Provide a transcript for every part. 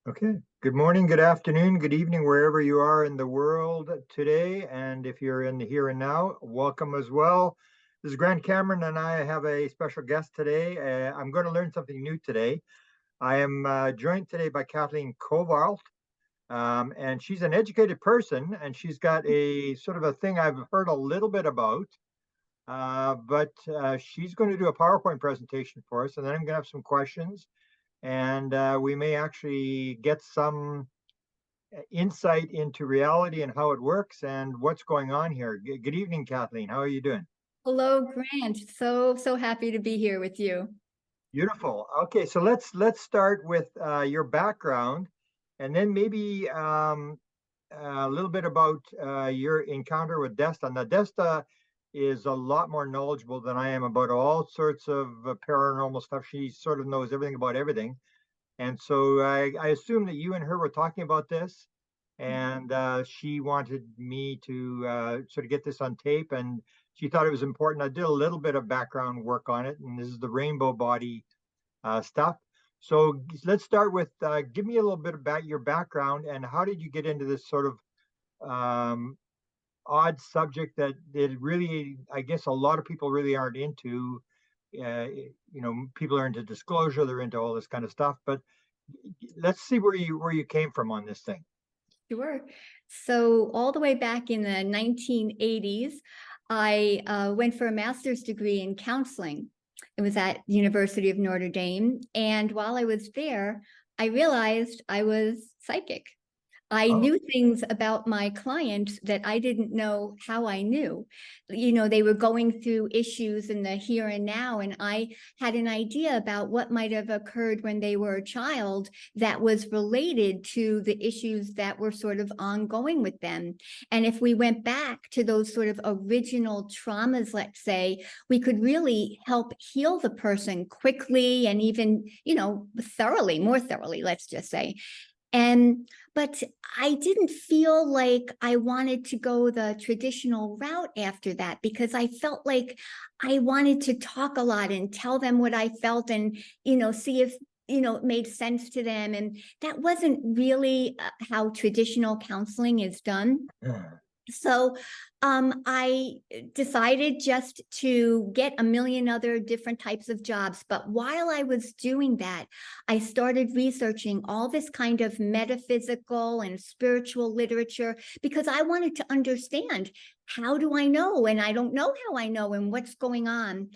Okay. Good morning, good afternoon, good evening, wherever you are in the world today. And if you're in the here and now, welcome as well. This is Grant Cameron, and I have a special guest today. I'm going to learn something new today. I am joined today by Kathleen Covalt, and she's an educated person, and she's got a sort of a thing I've heard a little bit about. But she's going to do a PowerPoint presentation for us, and then I'm going to have some questions and we may actually get some insight into reality and how it works and what's going on here. Good evening, Kathleen. How are you doing? Hello, Grant. So happy to be here with you. Beautiful. Okay, so let's start with your background, and then maybe a little bit about your encounter with Desta. Now, Desta is a lot more knowledgeable than I am about all sorts of paranormal stuff. She sort of knows everything about everything. And so I assume that you and her were talking about this, and she wanted me to sort of get this on tape, and she thought it was important. I did a little bit of background work on it, and this is the Rainbow Body stuff. So let's start with give me a little bit about your background and how did you get into this sort of odd subject that it really, I guess, a lot of people really aren't into. People are into disclosure, they're into all this kind of stuff, but let's see where you came from on this thing. Sure. So all the way back in the 1980s, I went for a master's degree in counseling. It was at University of Notre Dame. And while I was there, I realized I was psychic. I Oh, knew things about my clients that I didn't know how I knew. They were going through issues in the here and now, and I had an idea about what might have occurred when they were a child that was related to the issues that were sort of ongoing with them. And if we went back to those sort of original traumas, let's say, we could really help heal the person quickly and even, more thoroughly, let's just say. But I didn't feel like I wanted to go the traditional route after that because I felt like I wanted to talk a lot and tell them what I felt and, see if, it made sense to them. And that wasn't really how traditional counseling is done. So I decided just to get a million other different types of jobs. But while I was doing that, I started researching all this kind of metaphysical and spiritual literature because I wanted to understand, how do I know? And I don't know how I know and what's going on.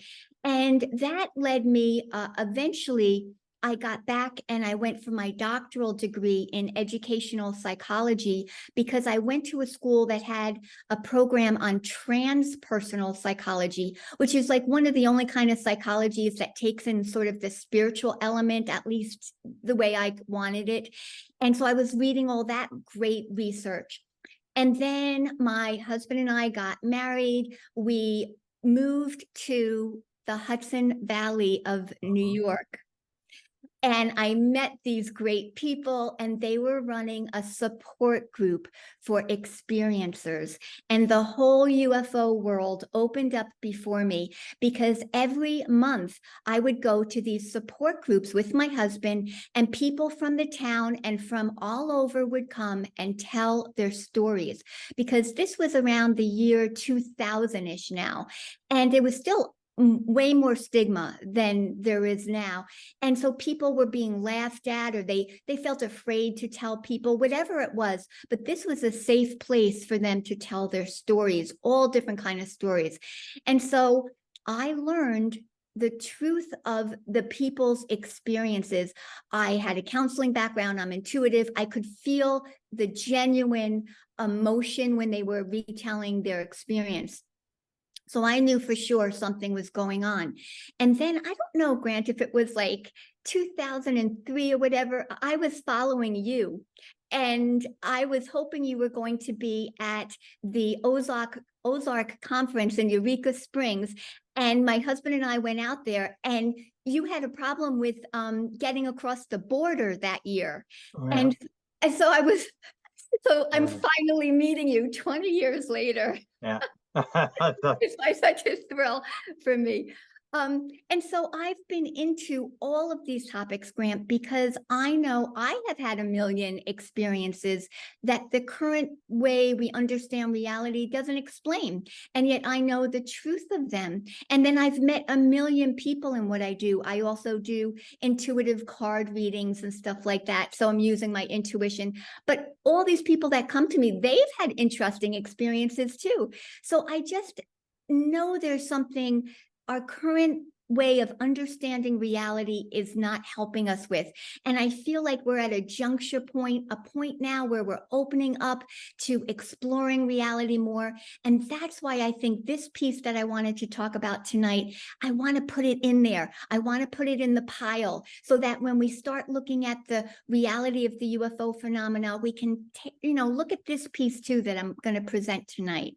And that led me eventually. I got back and I went for my doctoral degree in educational psychology because I went to a school that had a program on transpersonal psychology, which is like one of the only kind of psychologies that takes in sort of the spiritual element, at least the way I wanted it. And so I was reading all that great research. And then my husband and I got married. We moved to the Hudson Valley of New York. And I met these great people, and they were running a support group for experiencers. And the whole UFO world opened up before me because every month I would go to these support groups with my husband, and people from the town and from all over would come and tell their stories. Because this was around the year 2000-ish now. And it was still way more stigma than there is now. And so people were being laughed at, or they felt afraid to tell people, whatever it was. But this was a safe place for them to tell their stories, all different kind of stories. And so I learned the truth of the people's experiences. I had a counseling background. I'm intuitive. I could feel the genuine emotion when they were retelling their experience. So I knew for sure something was going on. And then I don't know, Grant, if it was like 2003 or whatever, I was following you. And I was hoping you were going to be at the Ozark conference in Eureka Springs. And my husband and I went out there, and you had a problem with getting across the border that year. oh yeah. And so I'm Uh, finally meeting you 20 years later. yeah. It's like such a thrill for me. And so I've been into all of these topics, Grant, because I know I have had a million experiences that the current way we understand reality doesn't explain. And yet I know the truth of them. And then I've met a million people in what I do. I also do intuitive card readings and stuff like that. So I'm using my intuition. But all these people that come to me, they've had interesting experiences too. So I just know there's something our current way of understanding reality is not helping us with. And I feel like we're at a juncture point, a point now where we're opening up to exploring reality more. And that's why I think this piece that I wanted to talk about tonight, I want to put it in there. I want to put it in the pile so that when we start looking at the reality of the UFO phenomena, we can, look at this piece too that I'm going to present tonight.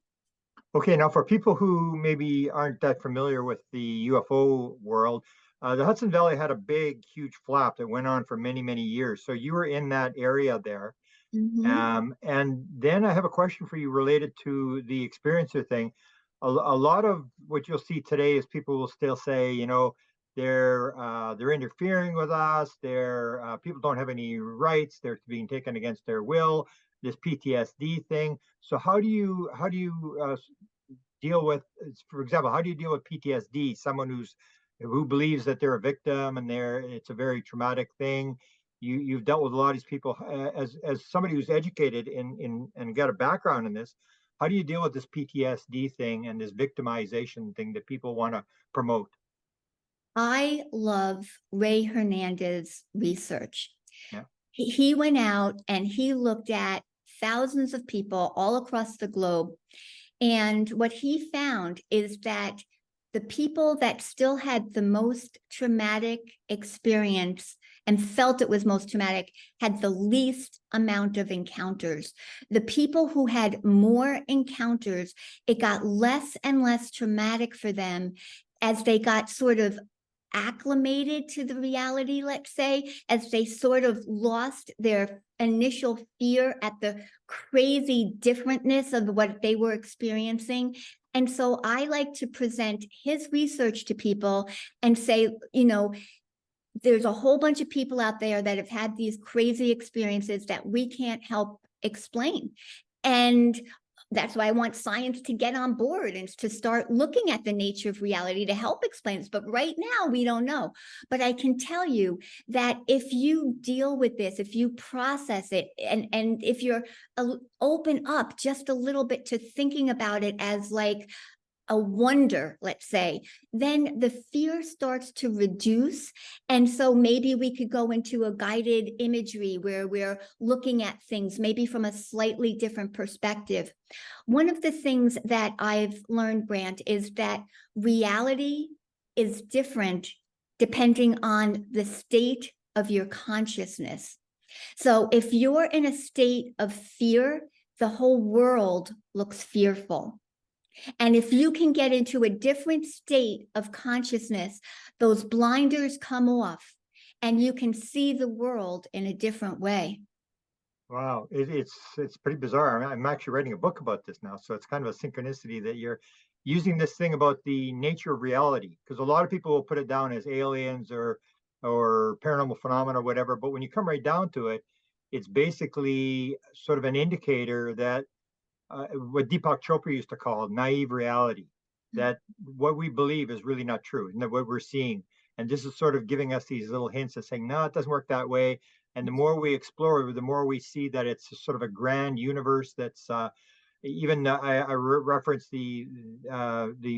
Okay, now for people who maybe aren't that familiar with the UFO world, the Hudson Valley had a big, huge flap that went on for many, many years. So you were in that area there. Mhm. And then I have a question for you related to the experiencer thing. A lot of what you'll see today is people will still say, they're interfering with us. People don't have any rights. They're being taken against their will. This PTSD thing. So how do you deal with, for example, how do you deal with PTSD? Someone who believes that they're a victim and it's a very traumatic thing. You've dealt with a lot of these people as somebody who's educated in and got a background in this. How do you deal with this PTSD thing and this victimization thing that people want to promote? I love Ray Hernandez's research. Yeah. He went out and he looked at thousands of people all across the globe. And what he found is that the people that still had the most traumatic experience and felt it was most traumatic had the least amount of encounters. The people who had more encounters, it got less and less traumatic for them as they got sort of acclimated to the reality, let's say, as they sort of lost their initial fear at the crazy differentness of what they were experiencing. And so I like to present his research to people and say, there's a whole bunch of people out there that have had these crazy experiences that we can't help explain. And that's why I want science to get on board and to start looking at the nature of reality to help explain this. But right now, we don't know. But I can tell you that if you deal with this, if you process it, and if you're open up just a little bit to thinking about it as like a wonder, let's say, then the fear starts to reduce. And so maybe we could go into a guided imagery where we're looking at things maybe from a slightly different perspective. One of the things that I've learned, Grant, is that reality is different depending on the state of your consciousness. So if you're in a state of fear, the whole world looks fearful. And if you can get into a different state of consciousness, those blinders come off and you can see the world in a different way. Wow, it's pretty bizarre. I'm actually writing a book about this now, so it's kind of a synchronicity that you're using this thing about the nature of reality, because a lot of people will put it down as aliens or paranormal phenomena or whatever, but when you come right down to it, it's basically sort of an indicator that what Deepak Chopra used to call naive reality, that what we believe is really not true, and that what we're seeing. And this is sort of giving us these little hints of saying, no, it doesn't work that way. And the more we explore, the more we see that it's sort of a grand universe that's even I referenced the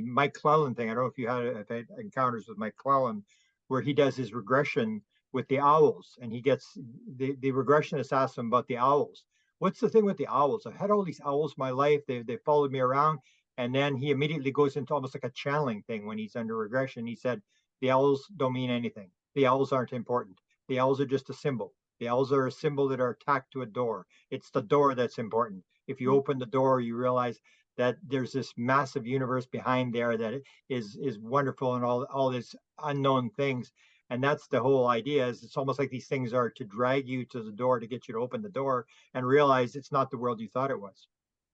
Mike Clellan thing. I don't know if you had encounters with Mike Clellan, where he does his regression with the owls, and he gets the regressionist asks him about the owls. What's the thing with the owls? I've had all these owls my life. They followed me around, and then he immediately goes into almost like a channeling thing when he's under regression. He said the owls don't mean anything. The owls aren't important. The owls are just a symbol. The owls are a symbol that are tacked to a door. It's the door that's important. If you open the door, you realize that there's this massive universe behind there that is wonderful and all these unknown things. And that's the whole idea. Is it's almost like these things are to drag you to the door to get you to open the door and realize it's not the world you thought it was.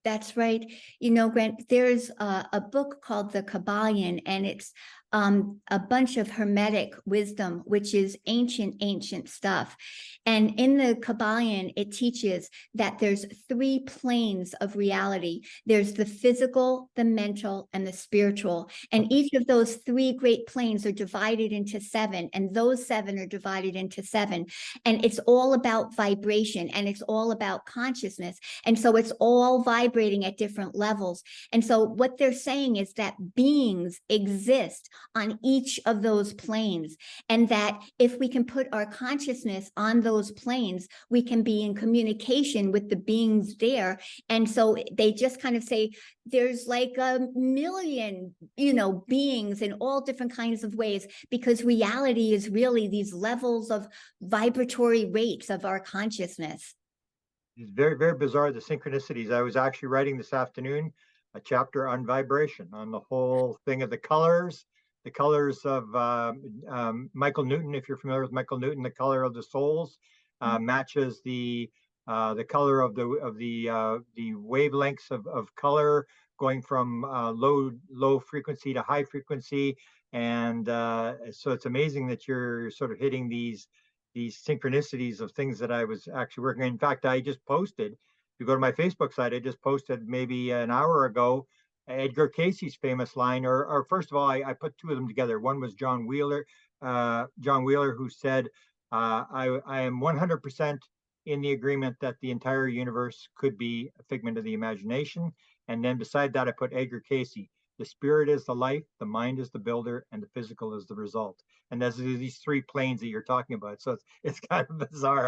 That's right. Grant, there's a book called The Kabbalion, and it's a bunch of Hermetic wisdom, which is ancient stuff. And in the Kabbalion, it teaches that there's 3 planes of reality. There's the physical, the mental, and the spiritual. And each of those 3 great planes are divided into 7, and those 7 are divided into 7. And it's all about vibration, and it's all about consciousness. And so it's all vibrating at different levels. And so what they're saying is that beings exist on each of those planes, and that if we can put our consciousness on those planes, we can be in communication with the beings there. And so they just kind of say there's like a million, beings in all different kinds of ways, because reality is really these levels of vibratory rates of our consciousness. It's very, very bizarre, the synchronicities. I was actually writing this afternoon a chapter on vibration, on the whole thing of the colors of Michael Newton. If you're familiar with Michael Newton, the color of the souls matches the color of the wavelengths of color, going from low frequency to high frequency. And so it's amazing that you're sort of hitting these synchronicities of things that I was actually working on. In fact, I just posted, if you go to my Facebook site, I just posted maybe an hour ago Edgar Casey's famous line, or first of all, I put 2 of them together. One was John Wheeler, who said, I am 100% in the agreement that the entire universe could be a figment of the imagination. And then beside that, I put Edgar Casey. The spirit is the life, the mind is the builder, and the physical is the result. And there's these 3 planes that you're talking about. So it's kind of bizarre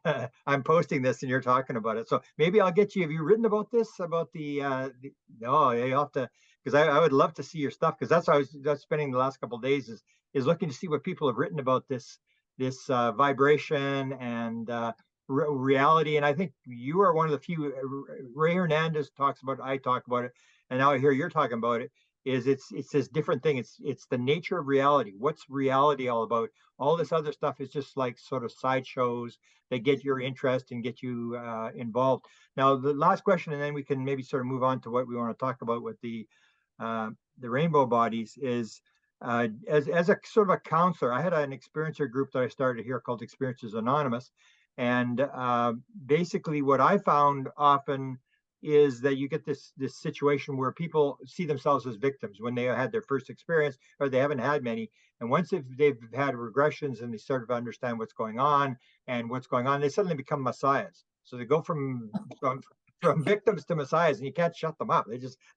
how I'm posting this and you're talking about it. So maybe I'll get you. Have you written about this? About no, you have to, because I would love to see your stuff, because that's how I was spending the last couple of days is looking to see what people have written about this vibration and reality. And I think you are one of the few. Ray Hernandez talks about it, I talk about it, and now I hear you're talking about it. It's this different thing. It's the nature of reality. What's reality all about? All this other stuff is just like sort of sideshows that get your interest and get you involved. Now, the last question, and then we can maybe sort of move on to what we want to talk about with the rainbow bodies, is as a sort of a counselor. I had an experiencer group that I started here called Experiences Anonymous. And basically what I found often is that you get this situation where people see themselves as victims when they had their first experience, or they haven't had many. And once they've had regressions and they sort of understand what's going on, they suddenly become messiahs. So they go from victims to messiahs, and you can't shut them up.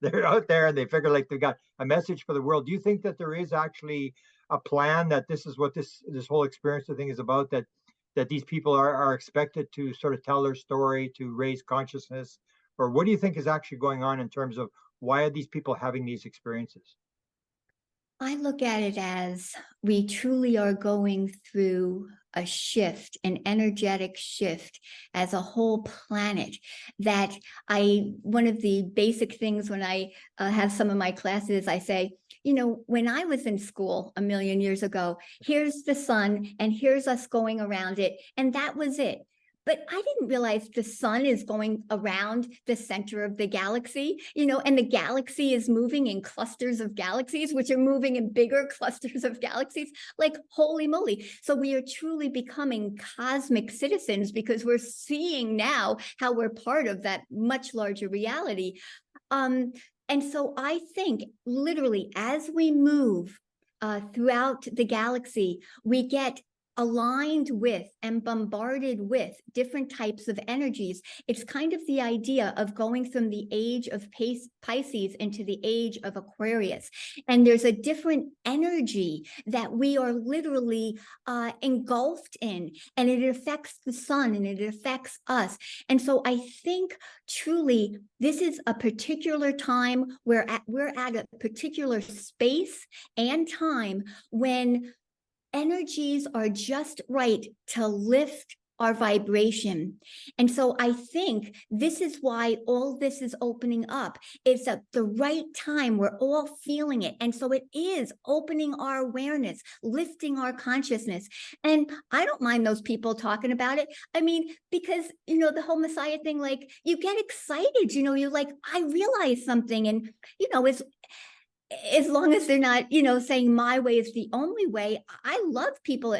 They're out there and they figure like they've got a message for the world. Do you think that there is actually a plan, that this is what this whole experience thing is about, that these people are expected to sort of tell their story, to raise consciousness? Or what do you think is actually going on in terms of why are these people having these experiences? I look at it as we truly are going through a shift, an energetic shift as a whole planet. That one of the basic things when I have some of my classes, I say, when I was in school a million years ago, here's the sun and here's us going around it, and that was it. But I didn't realize the sun is going around the center of the galaxy, and the galaxy is moving in clusters of galaxies, which are moving in bigger clusters of galaxies. Like, holy moly. So we are truly becoming cosmic citizens, because we're seeing now how we're part of that much larger reality. And so I think literally as we move throughout the galaxy, we get aligned with and bombarded with different types of energies. It's kind of the idea of going from the age of Pisces into the age of Aquarius. And there's a different energy that we are literally engulfed in, and it affects the sun and it affects us. And so I think truly this is a particular time where we're at a particular space and time when energies are just right to lift our vibration. And so I think this is why all this is opening up. It's at the right time. We're all feeling it. And so it is opening our awareness, lifting our consciousness. And I don't mind those people talking about it. I mean, because, the whole Messiah thing, like, you get excited, you're like, I realize something. And, it's as long as they're not, saying my way is the only way. I love people,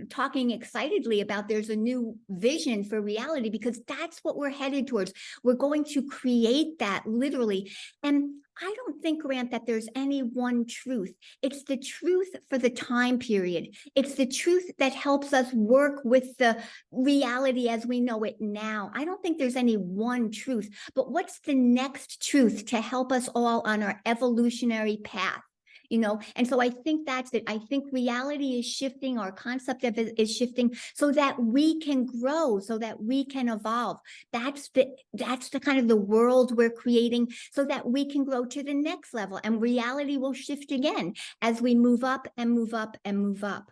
talking excitedly about there's a new vision for reality, because that's what we're headed towards. We're going to create that literally. And I don't think, Grant, that there's any one truth. It's the truth for the time period. It's the truth that helps us work with the reality as we know it now. I don't think there's any one truth, but what's the next truth to help us all on our evolutionary path? And so I think that's it. I think reality is shifting, our concept of it is shifting, so that we can grow, so that we can evolve. That's the kind of the world we're creating, so that we can grow to the next level, and reality will shift again as we move up and move up and move up.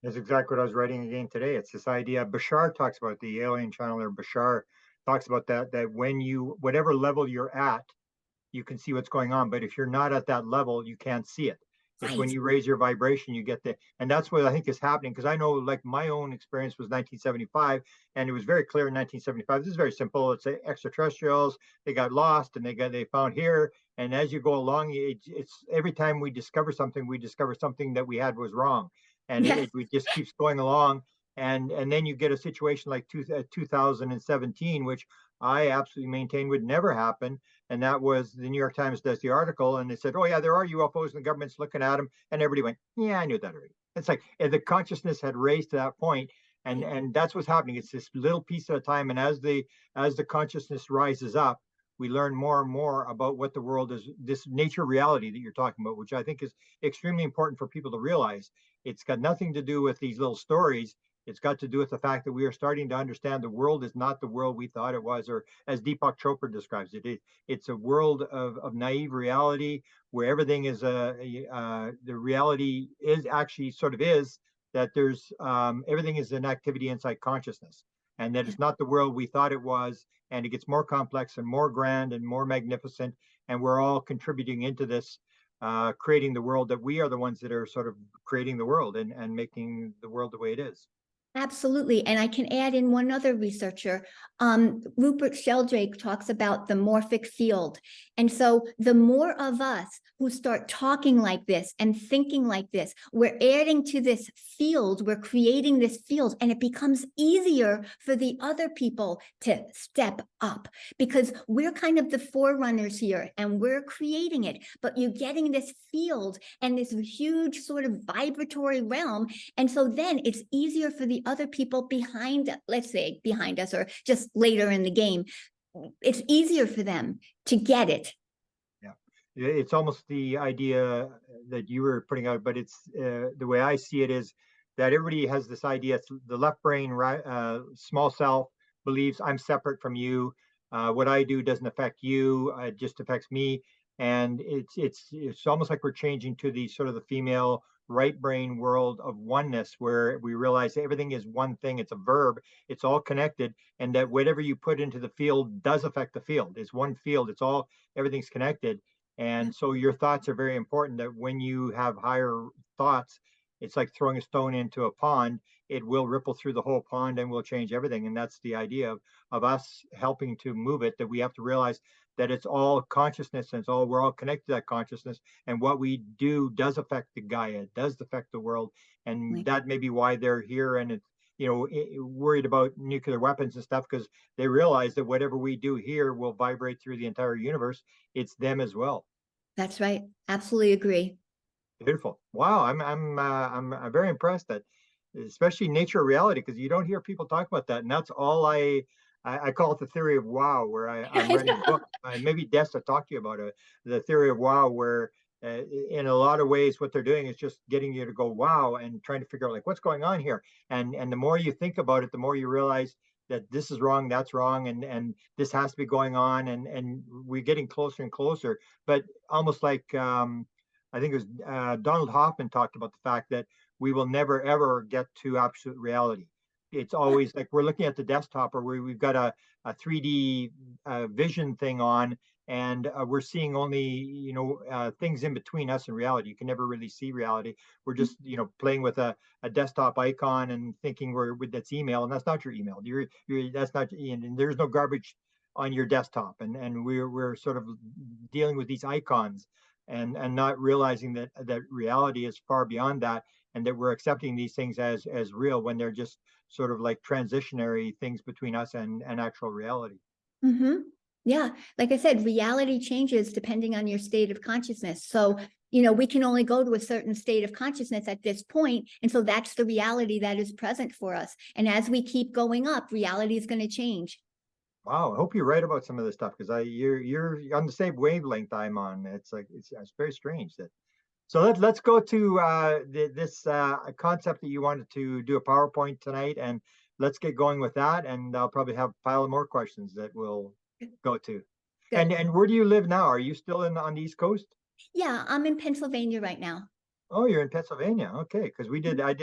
That's exactly what I was writing again today. It's this idea. Bashar talks about, the alien channeler Bashar talks about that when you, whatever level you're at, you can see what's going on. But if you're not at that level, you can't see it. It's when Right. you raise your vibration, you get the, and that's what I think is happening. Because I know, like, my own experience was 1975, and it was very clear in 1975. This is very simple. It's extraterrestrials. They got lost, and they found here. And as you go along, it's every time we discover something that we had was wrong, and Yes. it just keeps going along. And then you get a situation like 2017, which I absolutely maintain would never happen. And that was, the New York Times does the article, and they said, "Oh yeah, there are UFOs, and the government's looking at them." And everybody went, "Yeah, I knew that already." It's like the consciousness had raised to that point, and that's what's happening. It's this little piece at a time, and as the consciousness rises up, we learn more and more about what the world is. This nature reality that you're talking about, which I think is extremely important for people to realize. It's got nothing to do with these little stories. It's got to do with the fact that we are starting to understand the world is not the world we thought it was, or as Deepak Chopra describes it, it's a world of naive reality where everything is the reality is actually sort of is that there's everything is an activity inside consciousness, and that it's not the world we thought it was, and it gets more complex and more grand and more magnificent, and we're all contributing into this, creating the world, that we are the ones that are sort of creating the world and making the world the way it is. Absolutely. And I can add in one other researcher. Rupert Sheldrake talks about the morphic field. And so the more of us who start talking like this and thinking like this, we're adding to this field, we're creating this field, and it becomes easier for the other people to step up, because we're kind of the forerunners here and we're creating it. But you're getting this field and this huge sort of vibratory realm, and so then it's easier for the other people behind, let's say behind us or just later in the game. It's easier for them to get it. Yeah, it's almost the idea that you were putting out, but it's the way I see it is that everybody has this idea. It's the left brain, right? Small self believes I'm separate from you. What I do doesn't affect you; it just affects me. And it's almost like we're changing to the sort of the female right brain world of oneness, where we realize everything is one thing. It's a verb. It's all connected, and that whatever you put into the field does affect the field. It's one field. It's all, everything's connected. And so your thoughts are very important, that when you have higher thoughts, it's like throwing a stone into a pond. It will ripple through the whole pond and will change everything. And that's the idea of us helping to move it, that we have to realize that it's all consciousness, and it's all, we're all connected to that consciousness. And what we do does affect the Gaia, it does affect the world. And that may be why they're here. And it's, worried about nuclear weapons and stuff, because they realize that whatever we do here will vibrate through the entire universe. It's them as well. That's right. Absolutely agree. Beautiful. Wow, I'm very impressed that, especially nature reality, because you don't hear people talk about that, and that's all I call it the theory of wow, where I'm I writing know. books. Maybe Des to talk to you about it, the theory of wow, where in a lot of ways what they're doing is just getting you to go wow and trying to figure out like what's going on here, and the more you think about it, the more you realize that this is wrong, that's wrong, and this has to be going on, and we're getting closer and closer, but almost like I think it was Donald Hoffman talked about the fact that we will never ever get to absolute reality. It's always like we're looking at the desktop, or we've got a 3D vision thing on, and we're seeing only things in between us and reality. You can never really see reality. We're just playing with a desktop icon and thinking that's email, and that's not your email. That's not, and there's no garbage on your desktop, and we're sort of dealing with these icons and not realizing that reality is far beyond that, and that we're accepting these things as real when they're just sort of like transitionary things between us and actual reality. Mm-hmm. Yeah, like I said, reality changes depending on your state of consciousness. So, we can only go to a certain state of consciousness at this point, and so that's the reality that is present for us. And as we keep going up, reality is going to change. Wow, I hope you're right about some of this stuff, because you're on the same wavelength I'm on. It's like it's very strange that. So let's go to this concept that you wanted to do a PowerPoint tonight, and let's get going with that. And I'll probably have a pile of more questions that we'll go to. Good. And where do you live now? Are you still on the East Coast? Yeah, I'm in Pennsylvania right now. Oh, you're in Pennsylvania. Okay, because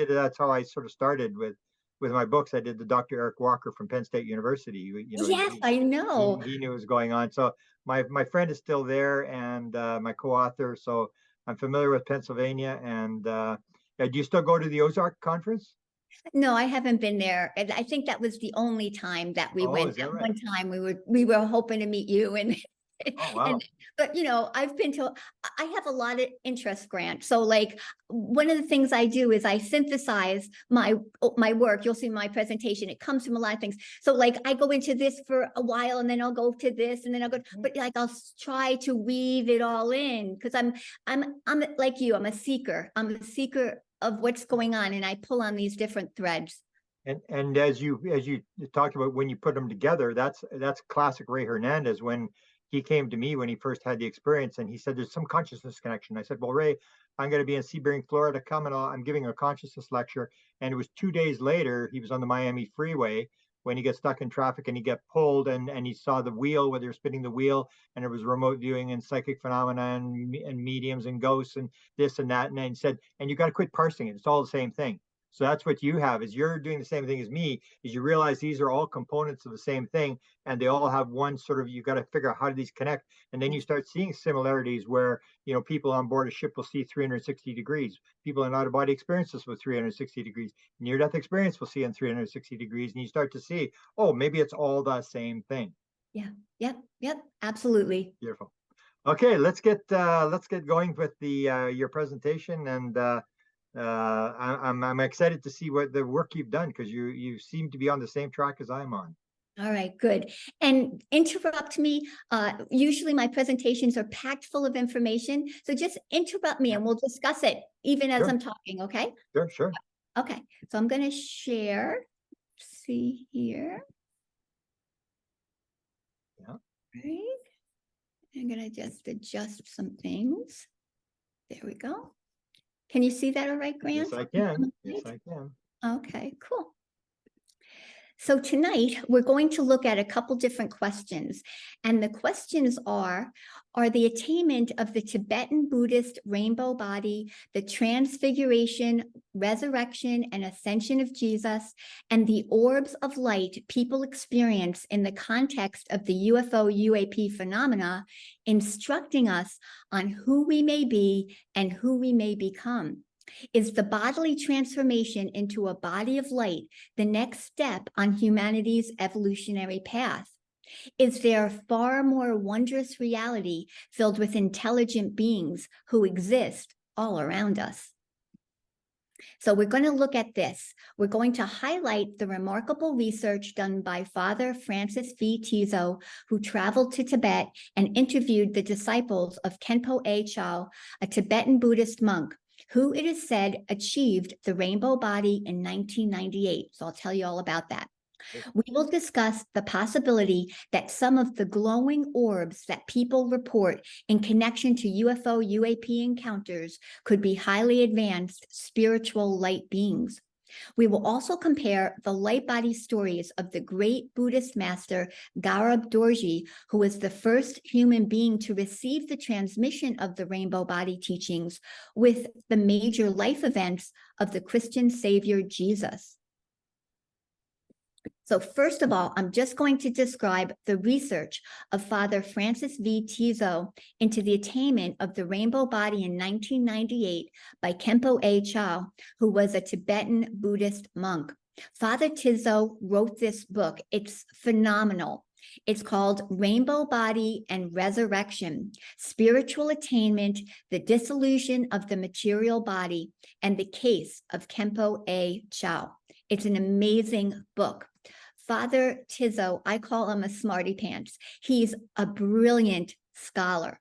that's how I sort of started with my books. I did the Dr. Eric Walker from Penn State University. Yes, I know. He knew what was going on. So my friend is still there, and my co-author. So I'm familiar with Pennsylvania. And do you still go to the Ozark conference? No, I haven't been there. And I think that was the only time that we Oh, went. is that At right? one time we were hoping to meet you, and Oh, wow. but I've been to, I have a lot of interest, Grant. So like one of the things I do is I synthesize my work. You'll see my presentation. It comes from a lot of things. So like I go into this for a while, and then I'll go to this, and then I'll go, but like I'll try to weave it all in, because I'm like you, I'm a seeker. I'm a seeker of what's going on, and I pull on these different threads. And as you talked about, when you put them together, that's classic Ray Hernandez. When he came to me when he first had the experience, and he said there's some consciousness connection. I said, well, Ray, I'm going to be in Sebring, Florida. Come, and I'm giving a consciousness lecture. And it was 2 days later, he was on the Miami freeway when he gets stuck in traffic, and he got pulled, and he saw the wheel where they were spinning the wheel, and it was remote viewing and psychic phenomena and mediums and ghosts and this and that. And then he said, and you got to quit parsing it. It's all the same thing. So that's what you have, is you're doing the same thing as me, is you realize these are all components of the same thing, and they all have one sort of, you got to figure out how do these connect. And then you start seeing similarities where, people on board a ship will see 360 degrees. People in out-of-body experiences with 360 degrees. Near-death experience will see in 360 degrees. And you start to see, oh, maybe it's all the same thing. Yeah. Yep. Absolutely. Beautiful. Okay, let's get going with your presentation, and I'm excited to see what the work you've done, because you seem to be on the same track as I'm on. All right, good. And interrupt me. Usually my presentations are packed full of information. So just interrupt me and we'll discuss it even as I'm talking, okay? Sure. Okay, so I'm going to share. See here. Yeah. Right. I'm going to just adjust some things. There we go. Can you see that all right, Grant? Yes, I can. Yes, I can. Okay, cool. So tonight, we're going to look at a couple different questions. And the questions are the attainment of the Tibetan Buddhist rainbow body, the transfiguration, resurrection, and ascension of Jesus, and the orbs of light people experience in the context of the UFO UAP phenomena, instructing us on who we may be and who we may become? Is the bodily transformation into a body of light the next step on humanity's evolutionary path? Is there a far more wondrous reality filled with intelligent beings who exist all around us? So we're going to look at this. We're going to highlight the remarkable research done by Father Francis V. Tizo, who traveled to Tibet and interviewed the disciples of Khenpo A Chao, a Tibetan Buddhist monk, who it is said achieved the rainbow body in 1998. So I'll tell you all about that. We will discuss the possibility that some of the glowing orbs that people report in connection to UFO UAP encounters could be highly advanced spiritual light beings. We will also compare the light body stories of the great Buddhist master Garab Dorji, who was the first human being to receive the transmission of the rainbow body teachings, with the major life events of the Christian Savior Jesus. So first of all, I'm just going to describe the research of Father Francis V. Tizo into the attainment of the rainbow body in 1998 by Khenpo A Chao, who was a Tibetan Buddhist monk. Father Tizo wrote this book. It's phenomenal. It's called Rainbow Body and Resurrection, Spiritual Attainment, the Dissolution of the Material Body, and the Case of Kempo A. Chow. It's an amazing book. Father Tizzo, I call him a smarty pants. He's a brilliant scholar.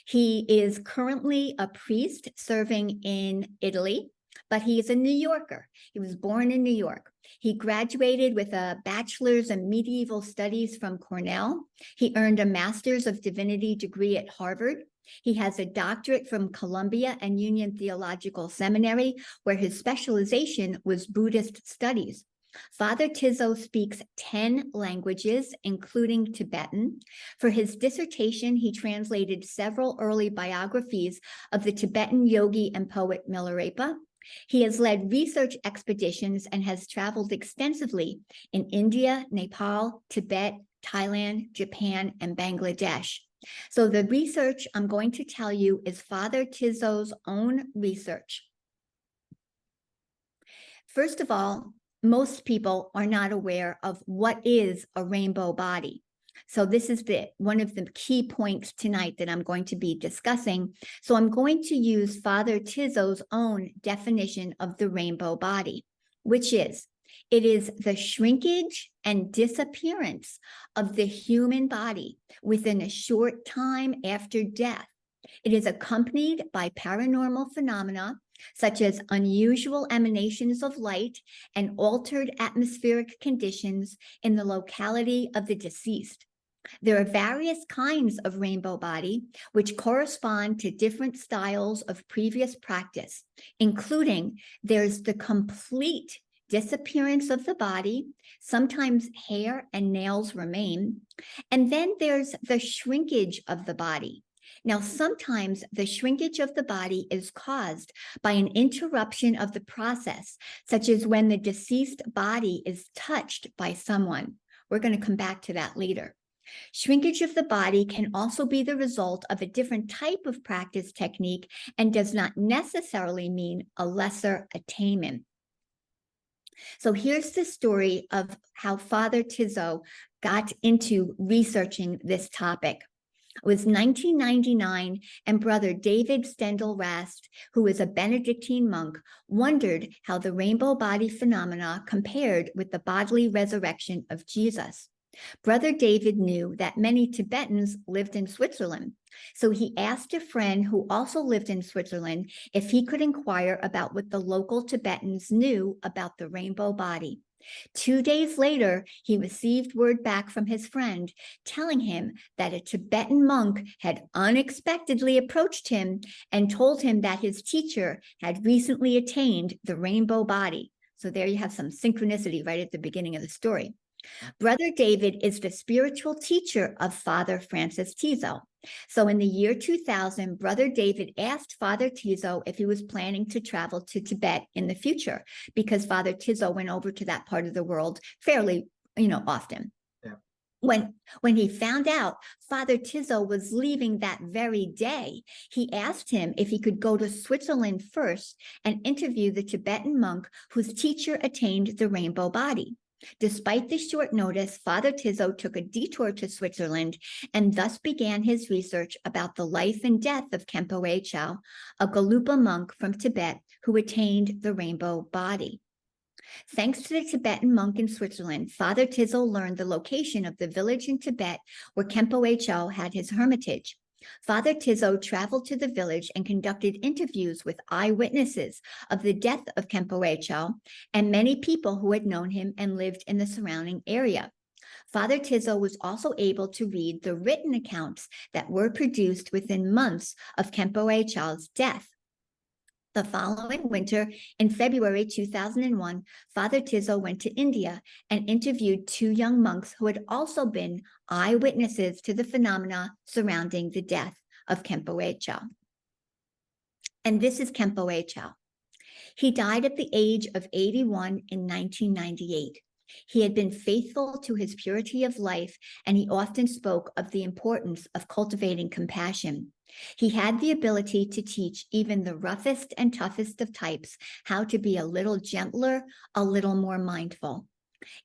He is currently a priest serving in Italy, but he is a New Yorker. He was born in New York. He graduated with a bachelor's in medieval studies from Cornell. He earned a master's of divinity degree at Harvard. He has a doctorate from Columbia and Union Theological Seminary, where his specialization was Buddhist studies. Father Tizzo speaks 10 languages, including Tibetan. For his dissertation, he translated several early biographies of the Tibetan yogi and poet Milarepa. He has led research expeditions and has traveled extensively in India, Nepal, Tibet, Thailand, Japan, and Bangladesh. So the research I'm going to tell you is Father Tizzo's own research. First of all, most people are not aware of what is a rainbow body. So this is one of the key points tonight that I'm going to be discussing. So I'm going to use Father Tizzo's own definition of the rainbow body, which is, it is the shrinkage and disappearance of the human body within a short time after death. It is accompanied by paranormal phenomena such as unusual emanations of light and altered atmospheric conditions in the locality of the deceased. There are various kinds of rainbow body which correspond to different styles of previous practice, including there's the complete disappearance of the body, sometimes hair and nails remain, and then there's the shrinkage of the body. Now, sometimes the shrinkage of the body is caused by an interruption of the process, such as when the deceased body is touched by someone. We're going to come back to that later. Shrinkage of the body can also be the result of a different type of practice technique and does not necessarily mean a lesser attainment. So here's the story of how Father Tizzo got into researching this topic. It was 1999, and Brother David Stendel Rast, who is a Benedictine monk, wondered how the rainbow body phenomena compared with the bodily resurrection of Jesus. Brother David knew that many Tibetans lived in Switzerland, so he asked a friend who also lived in Switzerland if he could inquire about what the local Tibetans knew about the rainbow body. 2 days later, he received word back from his friend telling him that a Tibetan monk had unexpectedly approached him and told him that his teacher had recently attained the rainbow body. So there you have some synchronicity right at the beginning of the story. Brother David is the spiritual teacher of Father Francis Tizzo. So in the year 2000, Brother David asked Father Tizzo if he was planning to travel to Tibet in the future, because Father Tizzo went over to that part of the world fairly, often. Yeah. When he found out Father Tizzo was leaving that very day, he asked him if he could go to Switzerland first and interview the Tibetan monk whose teacher attained the rainbow body. Despite the short notice, Father Tizzo took a detour to Switzerland and thus began his research about the life and death of Kempo A. Chow, a Galupa monk from Tibet who attained the rainbow body. Thanks to the Tibetan monk in Switzerland, Father Tizzo learned the location of the village in Tibet where Kempo A. Chow had his hermitage. Father Tizzo traveled to the village and conducted interviews with eyewitnesses of the death of Kempo A. Chow and many people who had known him and lived in the surrounding area. Father Tizzo was also able to read the written accounts that were produced within months of Kempo A. Chow's death. The following winter, in February 2001, Father Tizzo went to India and interviewed 2 young monks who had also been eyewitnesses to the phenomena surrounding the death of Kempo A. Chow. And this is Kempo A. Chow. He died at the age of 81 in 1998. He had been faithful to his purity of life, and he often spoke of the importance of cultivating compassion. He had the ability to teach even the roughest and toughest of types how to be a little gentler, a little more mindful.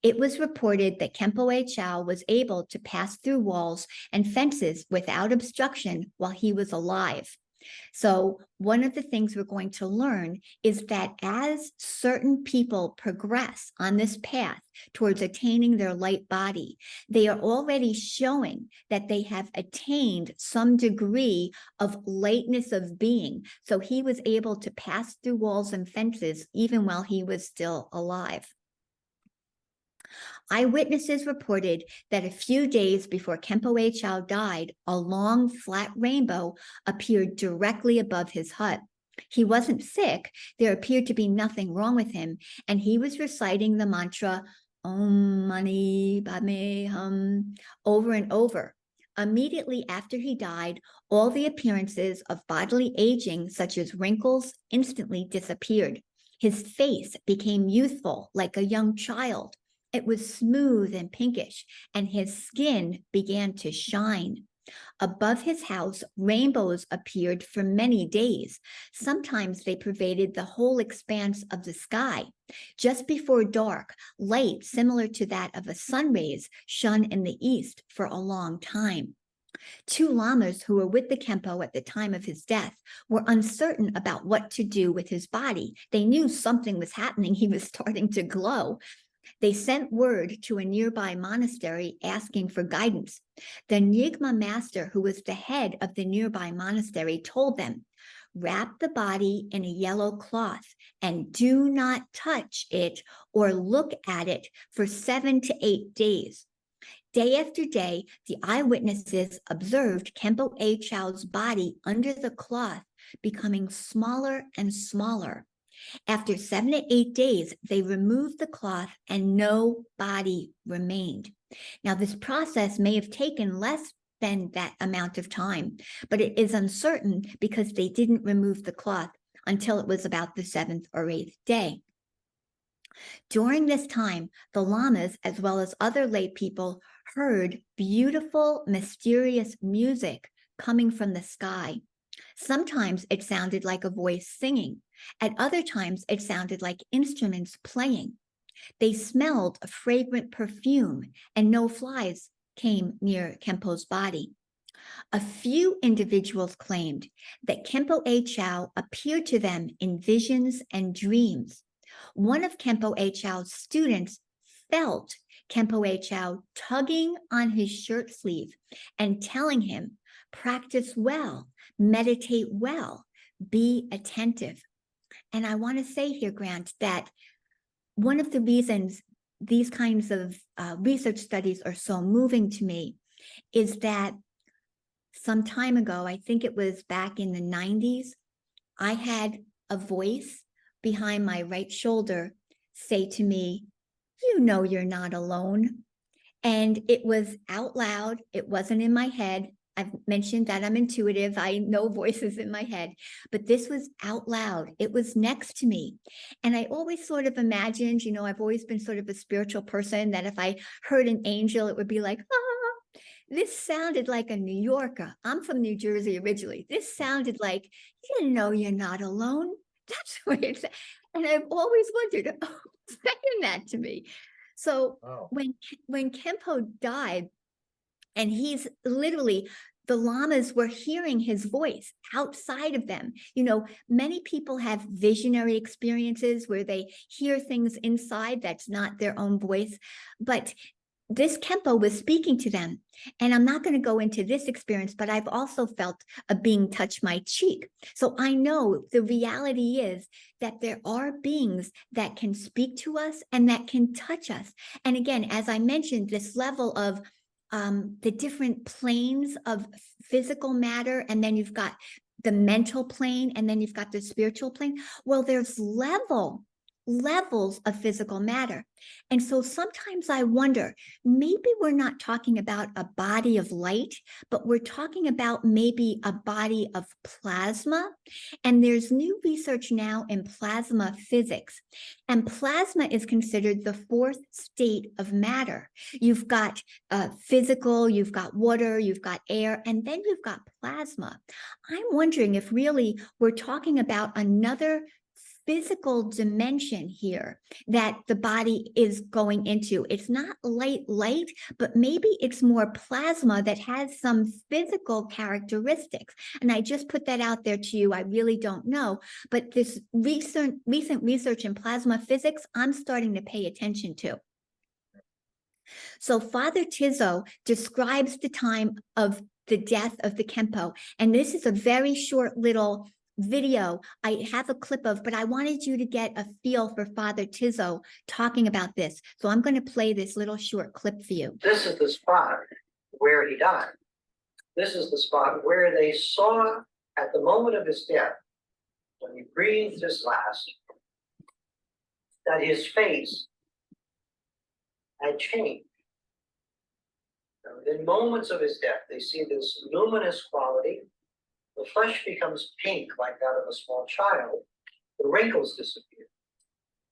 It was reported that Kempo Chow was able to pass through walls and fences without obstruction while he was alive. So one of the things we're going to learn is that as certain people progress on this path towards attaining their light body, they are already showing that they have attained some degree of lightness of being. So he was able to pass through walls and fences even while he was still alive. Eyewitnesses reported that a few days before Kempo Chow died, a long, flat rainbow appeared directly above his hut. He wasn't sick. There appeared to be nothing wrong with him, and he was reciting the mantra, Om Mani Padme Hum, over and over. Immediately after he died, all the appearances of bodily aging, such as wrinkles, instantly disappeared. His face became youthful, like a young child. It was smooth and pinkish, and his skin began to shine. Above his house, rainbows appeared for many days. Sometimes they pervaded the whole expanse of the sky. Just before dark, light similar to that of a sun rays shone in the east for a long time. Two lamas who were with the Kempo at the time of his death were uncertain about what to do with his body. They knew something was happening. He was starting to glow. They sent word to a nearby monastery asking for guidance. The Nyingma master, who was the head of the nearby monastery, told them, wrap the body in a yellow cloth and do not touch it or look at it for 7 to 8 days. Day after day, the eyewitnesses observed Kempo Chow's body under the cloth becoming smaller and smaller. After 7 to 8 days, they removed the cloth and no body remained. Now, this process may have taken less than that amount of time, but it is uncertain because they didn't remove the cloth until it was about the 7th or 8th day. During this time, the lamas, as well as other lay people, heard beautiful, mysterious music coming from the sky. Sometimes it sounded like a voice singing. At other times, it sounded like instruments playing. They smelled a fragrant perfume, and no flies came near Kempo's body. A few individuals claimed that Kempo Chow appeared to them in visions and dreams. One of Kempo Chow's students felt Kempo Chow tugging on his shirt sleeve and telling him, practice well, meditate well, be attentive. And I want to say here, Grant, that one of the reasons these kinds of research studies are so moving to me is that some time ago, I think it was back in the 90s, I had a voice behind my right shoulder say to me, you know you're not alone. And it was out loud. It wasn't in my head. I've mentioned that I'm intuitive. I know voices in my head, but this was out loud. It was next to me. And I always sort of imagined, you know, I've always been sort of a spiritual person, that if I heard an angel, it would be like, ah, this sounded like a New Yorker. I'm from New Jersey originally. This sounded like, you know, you're not alone. That's what it's, and I've always wondered, oh, saying that to me. So when Kempo died, and he's literally, the lamas were hearing his voice outside of them. You know, many people have visionary experiences where they hear things inside that's not their own voice, but this Kempo was speaking to them. And I'm not going to go into this experience, but I've also felt a being touch my cheek. So I know the reality is that there are beings that can speak to us and that can touch us. And again, as I mentioned, this level of the different planes of physical matter, and then you've got the mental plane, and then you've got the spiritual plane. Well, there's levels of physical matter. And so sometimes I wonder, maybe we're not talking about a body of light, but we're talking about maybe a body of plasma. And there's new research now in plasma physics. And plasma is considered the fourth state of matter. You've got physical, you've got water, you've got air, and then you've got plasma. I'm wondering if really we're talking about another physical dimension here that the body is going into. It's not light, but maybe it's more plasma that has some physical characteristics. And I just put that out there to you. I really don't know. But this recent research in plasma physics, I'm starting to pay attention to. So Father Tizzo describes the time of the death of the Kempo. And this is a very short little video I have a clip of, but I wanted you to get a feel for Father Tizzo talking about this. So I'm going to play this little short clip for you. This is the spot where he died. This is the spot where they saw at the moment of his death, when he breathed his last, that his face had changed. In moments of his death, they see this luminous quality. The flesh becomes pink like that of a small child. The wrinkles disappear.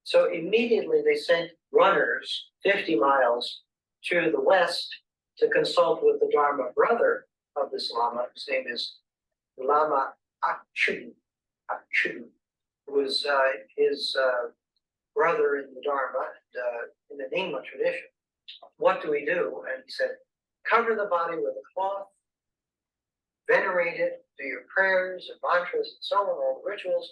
So immediately they sent runners 50 miles to the west to consult with the Dharma brother of this Lama, whose name is Lama Akchun, who was his brother in the Dharma, in the Nyingma tradition. What do we do? And he said, cover the body with a cloth, venerate it, do your prayers and mantras and so on, all the rituals.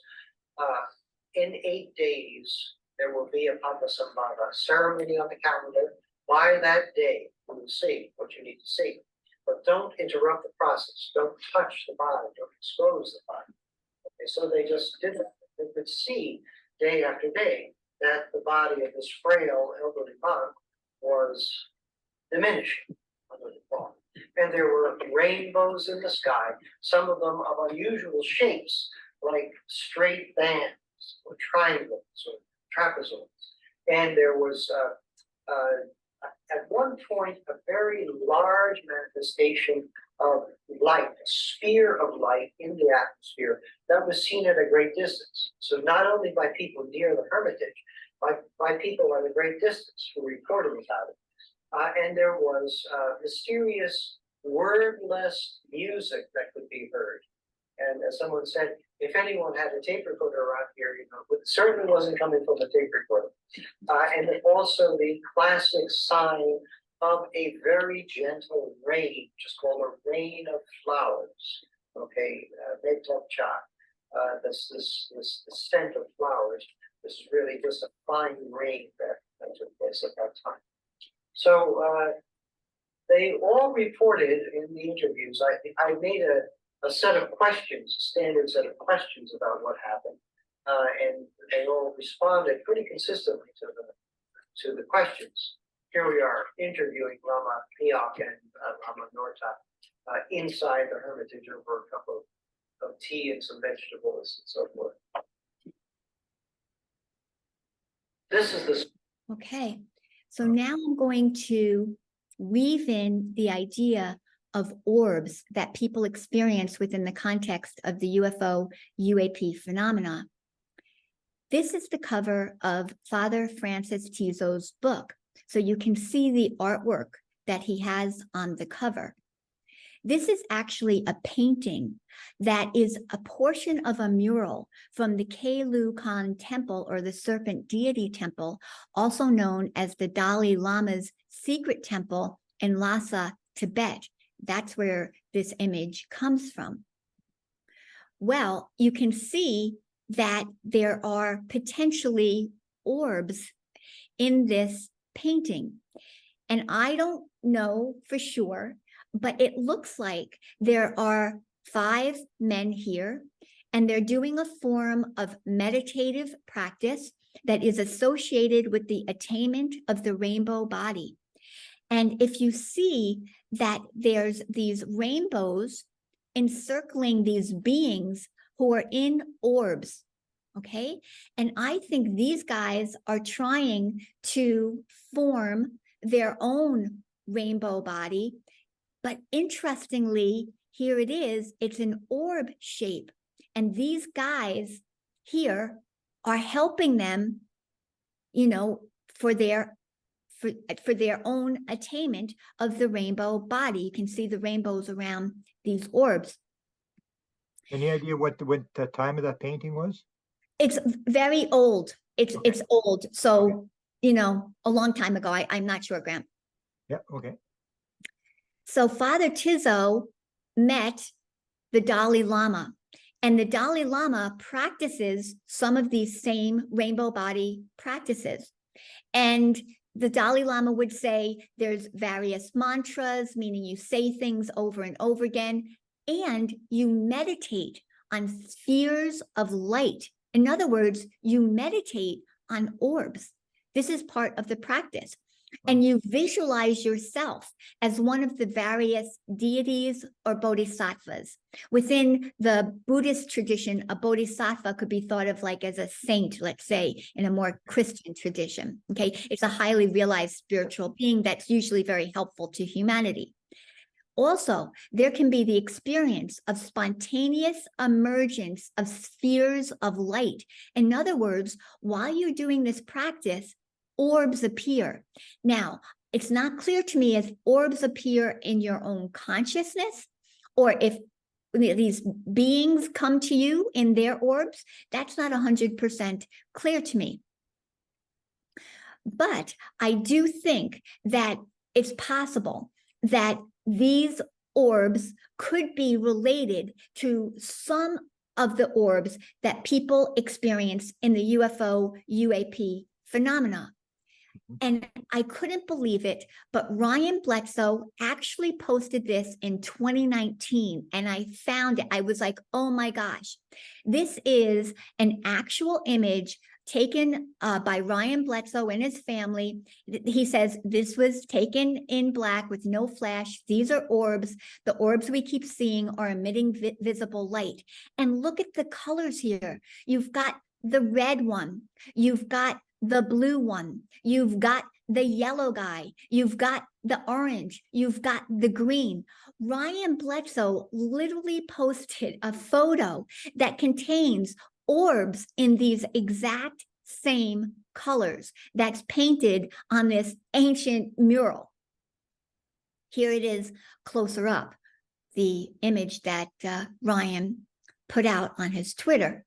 In 8 days, there will be a Pampasambhava ceremony on the calendar. By that day, you will see what you need to see. But don't interrupt the process. Don't touch the body. Don't expose the body. Okay, so they just did that. They could see day after day that the body of this frail elderly monk was diminishing under the cloth. And there were rainbows in the sky, some of them of unusual shapes, like straight bands or triangles or trapezoids. And there was, at one point, a very large manifestation of light, a sphere of light in the atmosphere that was seen at a great distance. So not only by people near the hermitage, by people at a great distance who reported about it. And there was mysterious, wordless music that could be heard. And as someone said, if anyone had a tape recorder around here, it certainly wasn't coming from a tape recorder. And also the classic sign of a very gentle rain, just called a rain of flowers. Okay, Megtop Cha. This scent of flowers. This is really just a fine rain that took place at that time. So they all reported in the interviews. I made a set of questions, a standard set of questions about what happened, and they all responded pretty consistently to the questions. Here we are interviewing Lama Piak and Lama Norta inside the hermitage over a cup of tea and some vegetables and so forth. This is the. Okay, so now I'm going to weave in the idea of orbs that people experience within the context of the UFO UAP phenomena. This is the cover of Father Francis Tizzo's book. So you can see the artwork that he has on the cover. This is actually a painting that is a portion of a mural from the Kelu Khan Temple, or the Serpent Deity Temple, also known as the Dalai Lama's secret temple in Lhasa, Tibet. That's where this image comes from. Well, you can see that there are potentially orbs in this painting. And I don't know for sure, but it looks like there are 5 men here, and they're doing a form of meditative practice that is associated with the attainment of the rainbow body. And if you see that there's these rainbows encircling these beings who are in orbs, okay? And I think these guys are trying to form their own rainbow body. But interestingly, here it is, it's an orb shape. And these guys here are helping them, for their own attainment of the rainbow body. You can see the rainbows around these orbs. Any idea what the time of that painting was? It's very old. It's Okay. it's old. So, you know, a long time ago. I'm not sure, Graham. Yeah, okay. So Father Tizzo met the Dalai Lama, and the Dalai Lama practices some of these same rainbow body practices. And the Dalai Lama would say there's various mantras, meaning you say things over and over again, and you meditate on spheres of light. In other words, you meditate on orbs. This is part of the practice. And you visualize yourself as one of the various deities or bodhisattvas. Within the Buddhist tradition, a bodhisattva could be thought of like as a saint, let's say, in a more Christian tradition. Okay, it's a highly realized spiritual being that's usually very helpful to humanity. Also, there can be the experience of spontaneous emergence of spheres of light. In other words, while you're doing this practice, orbs appear. Now, it's not clear to me if orbs appear in your own consciousness or if these beings come to you in their orbs. That's not 100% clear to me. But I do think that it's possible that these orbs could be related to some of the orbs that people experience in the UFO UAP phenomena. And I couldn't believe it, but Ryan Bledsoe actually posted this in 2019, and I found it. I was like, oh my gosh, this is an actual image taken by Ryan Bledsoe and his family. He says this was taken in black with no flash. These are orbs. The orbs we keep seeing are emitting visible light. And look at the colors here. You've got the red one. You've got the blue one, you've got the yellow guy, you've got the orange, you've got the green. Ryan Bledsoe literally posted a photo that contains orbs in these exact same colors that's painted on this ancient mural. Here it is closer up, the image that Ryan put out on his Twitter.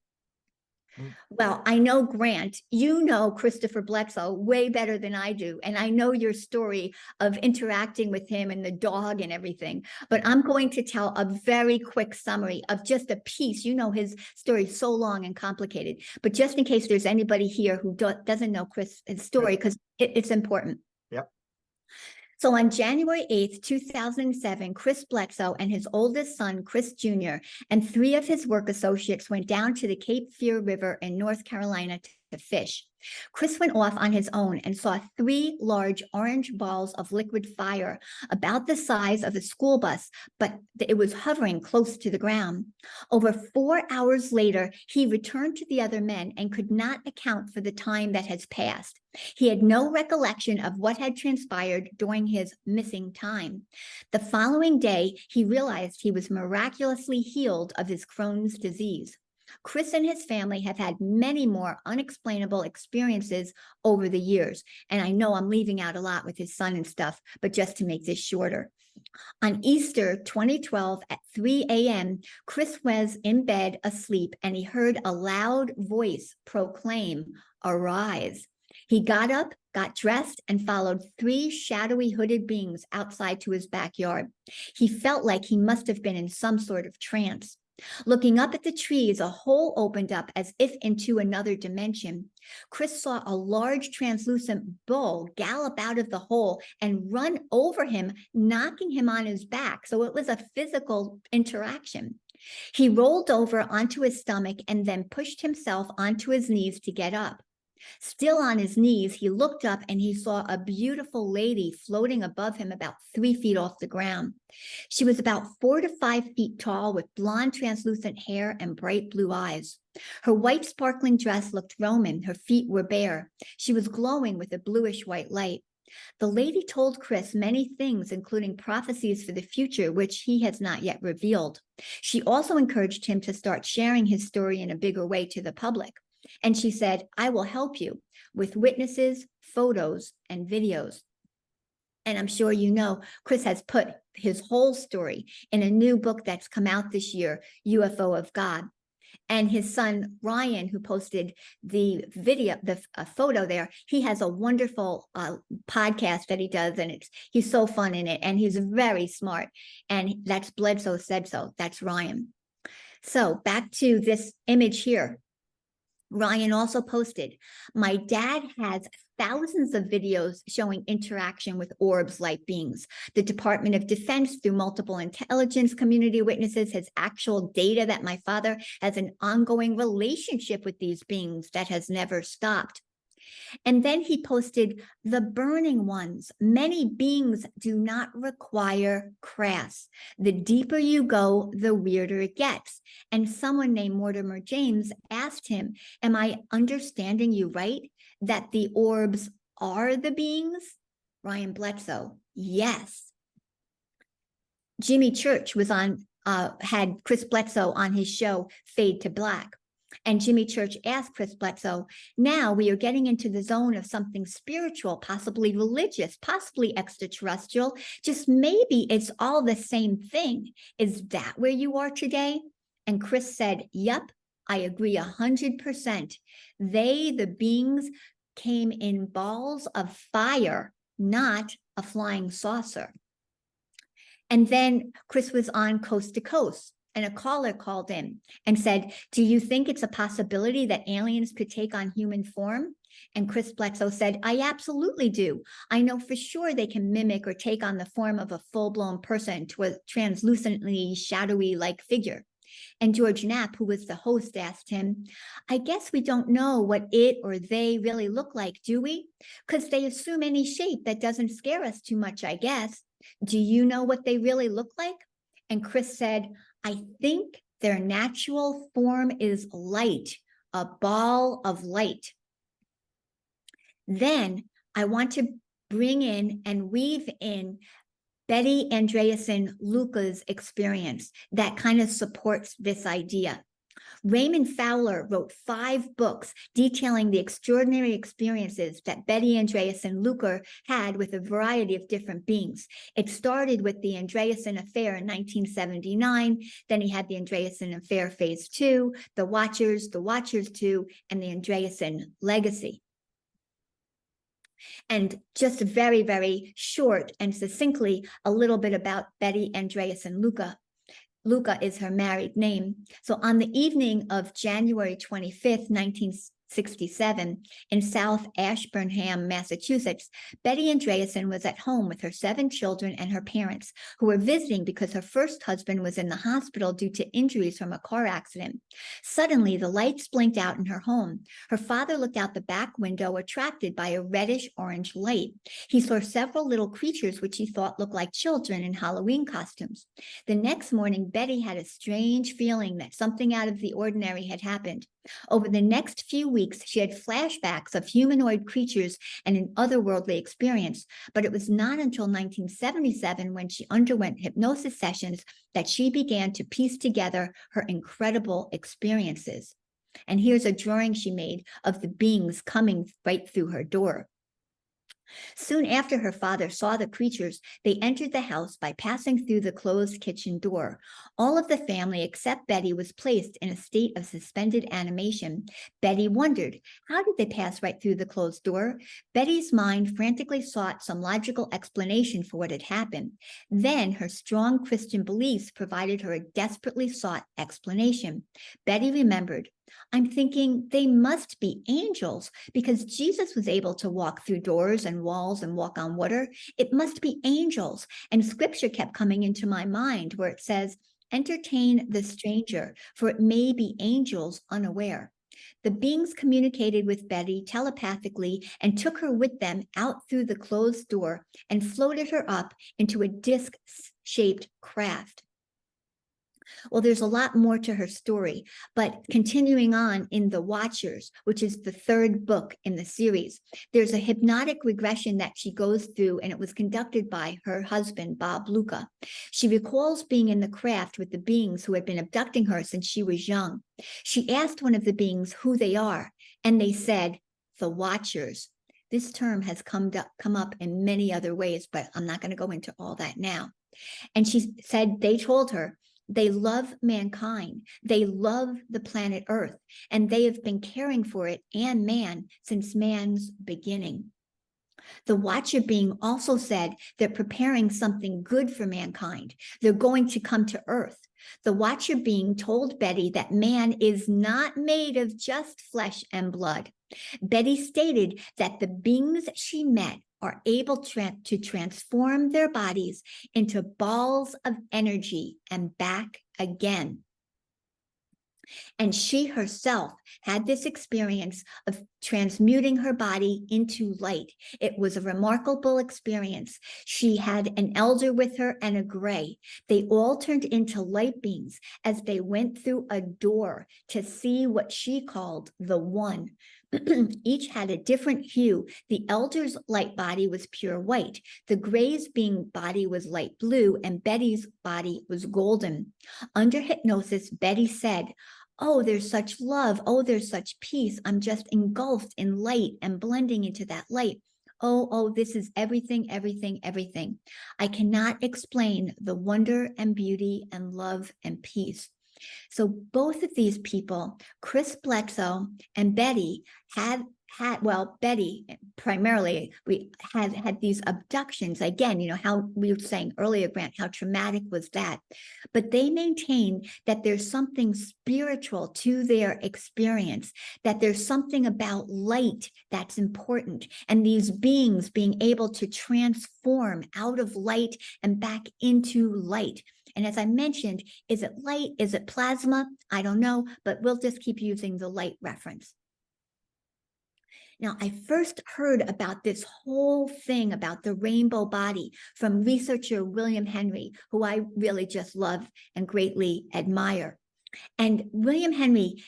Well, I know, Grant, you know Christopher Bledsoe way better than I do. And I know your story of interacting with him and the dog and everything. But I'm going to tell a very quick summary of just a piece. You know, his story is so long and complicated. But just in case there's anybody here who doesn't know Chris' story, because it's important. Yep. So on January 8th, 2007, Chris Bledsoe and his oldest son, Chris Jr., and 3 of his work associates went down to the Cape Fear River in North Carolina to fish. Chris went off on his own and saw 3 large orange balls of liquid fire about the size of a school bus, but it was hovering close to the ground. Over 4 hours later, he returned to the other men and could not account for the time that has passed. He had no recollection of what had transpired during his missing time. The following day, he realized he was miraculously healed of his Crohn's disease. Chris and his family have had many more unexplainable experiences over the years. And I know I'm leaving out a lot with his son and stuff, but just to make this shorter. On Easter 2012 at 3 a.m., Chris was in bed asleep and he heard a loud voice proclaim, "Arise." He got up, got dressed, and followed 3 shadowy hooded beings outside to his backyard. He felt like he must have been in some sort of trance. Looking up at the trees, a hole opened up as if into another dimension. Chris saw a large translucent bull gallop out of the hole and run over him, knocking him on his back. So it was a physical interaction. He rolled over onto his stomach and then pushed himself onto his knees to get up. Still on his knees, he looked up and he saw a beautiful lady floating above him about 3 feet off the ground. She was about 4 to 5 feet tall with blonde translucent hair and bright blue eyes. Her white sparkling dress looked Roman. Her feet were bare. She was glowing with a bluish white light. The lady told Chris many things, including prophecies for the future, which he has not yet revealed. She also encouraged him to start sharing his story in a bigger way to the public. And she said, "I will help you with witnesses, photos, and videos." And I'm sure you know, Chris has put his whole story in a new book that's come out this year, UFO of God. And his son, Ryan, who posted the video, the photo there, he has a wonderful podcast that he does, and he's so fun in it, and he's very smart. And that's Bledsoe Said So. That's Ryan. So back to this image here. Ryan also posted, my dad has thousands of videos showing interaction with orbs-like beings. The Department of Defense, through multiple intelligence community witnesses, has actual data that my father has an ongoing relationship with these beings that has never stopped. And then he posted the burning ones. Many beings do not require crafts. The deeper you go, the weirder it gets. And someone named Mortimer James asked him, am I understanding you right? That the orbs are the beings? Ryan Bledsoe, yes. Jimmy Church was had Chris Bledsoe on his show, Fade to Black. And Jimmy Church asked Chris Bledsoe, now we are getting into the zone of something spiritual, possibly religious, possibly extraterrestrial, just maybe it's all the same thing. Is that where you are today? And Chris said, yep, I agree 100%. They, the beings, came in balls of fire, not a flying saucer. And then Chris was on Coast to Coast, and a caller called in and said, do you think it's a possibility that aliens could take on human form? And Chris Bledsoe said, I absolutely do. I know for sure they can mimic or take on the form of a full-blown person to a translucently shadowy-like figure. And George Knapp, who was the host, asked him, I guess we don't know what it or they really look like, do we? Because they assume any shape that doesn't scare us too much, I guess. Do you know what they really look like? And Chris said, I think their natural form is light, a ball of light. Then I want to bring in and weave in Betty Andreasen Luca's experience that kind of supports this idea. Raymond Fowler wrote 5 books detailing the extraordinary experiences that Betty Andreasen Luca had with a variety of different beings. It started with the Andreasen Affair in 1979. Then he had the Andreasen Affair Phase 2, the Watchers 2, and the Andreasen Legacy. And just very, very short and succinctly, a little bit about Betty Andreasen Luca. Luca is her married name. So on the evening of January 25th, 1967, in South Ashburnham, Massachusetts, Betty Andreasen was at home with her 7 children and her parents, who were visiting because her first husband was in the hospital due to injuries from a car accident. Suddenly, the lights blinked out in her home. Her father looked out the back window, attracted by a reddish-orange light. He saw several little creatures which he thought looked like children in Halloween costumes. The next morning, Betty had a strange feeling that something out of the ordinary had happened. Over the next few weeks, she had flashbacks of humanoid creatures and an otherworldly experience, but it was not until 1977, when she underwent hypnosis sessions, that she began to piece together her incredible experiences. And here's a drawing she made of the beings coming right through her door. Soon after her father saw the creatures, they entered the house by passing through the closed kitchen door. All of the family except Betty was placed in a state of suspended animation. Betty wondered, how did they pass right through the closed door? Betty's mind frantically sought some logical explanation for what had happened. Then her strong Christian beliefs provided her a desperately sought explanation. Betty remembered, I'm thinking they must be angels, because Jesus was able to walk through doors and walls and walk on water. It must be angels. And scripture kept coming into my mind where it says, entertain the stranger, for it may be angels unaware. The beings communicated with Betty telepathically and took her with them out through the closed door and floated her up into a disc-shaped craft. Well, there's a lot more to her story, but continuing on in The Watchers, which is the 3rd book in the series, there's a hypnotic regression that she goes through, and it was conducted by her husband, Bob Luca. She recalls being in the craft with the beings who had been abducting her since she was young. She asked one of the beings who they are, and they said, the Watchers. This term has come up in many other ways, but I'm not going to go into all that now. And she said they told her, They love mankind. They love the planet Earth, and they have been caring for it and man since man's beginning. The Watcher being also said they're preparing something good for mankind. They're going to come to Earth. The Watcher being told Betty that man is not made of just flesh and blood. Betty stated that the beings she met are able to transform their bodies into balls of energy and back again. And she herself had this experience of transmuting her body into light. It was a remarkable experience. She had an elder with her and a gray. They all turned into light beings as they went through a door to see what she called the One. Each had a different hue. The elder's light body was pure white. The gray's being body was light blue, and Betty's body was golden. Under hypnosis, Betty said, "Oh, there's such love. Oh, there's such peace. I'm just engulfed in light and blending into that light. Oh, this is everything, everything, everything. I cannot explain the wonder and beauty and love and peace." So both of these people, Chris Bledsoe and Betty, Betty primarily, we had these abductions. Again, you know, how we were saying earlier, Grant, how traumatic was that? But they maintain that there's something spiritual to their experience, that there's something about light that's important. And these beings being able to transform out of light and back into light. And as I mentioned, is it light? Is it plasma? I don't know, but we'll just keep using the light reference. Now, I first heard about this whole thing about the rainbow body from researcher William Henry, who I really just love and greatly admire. And William Henry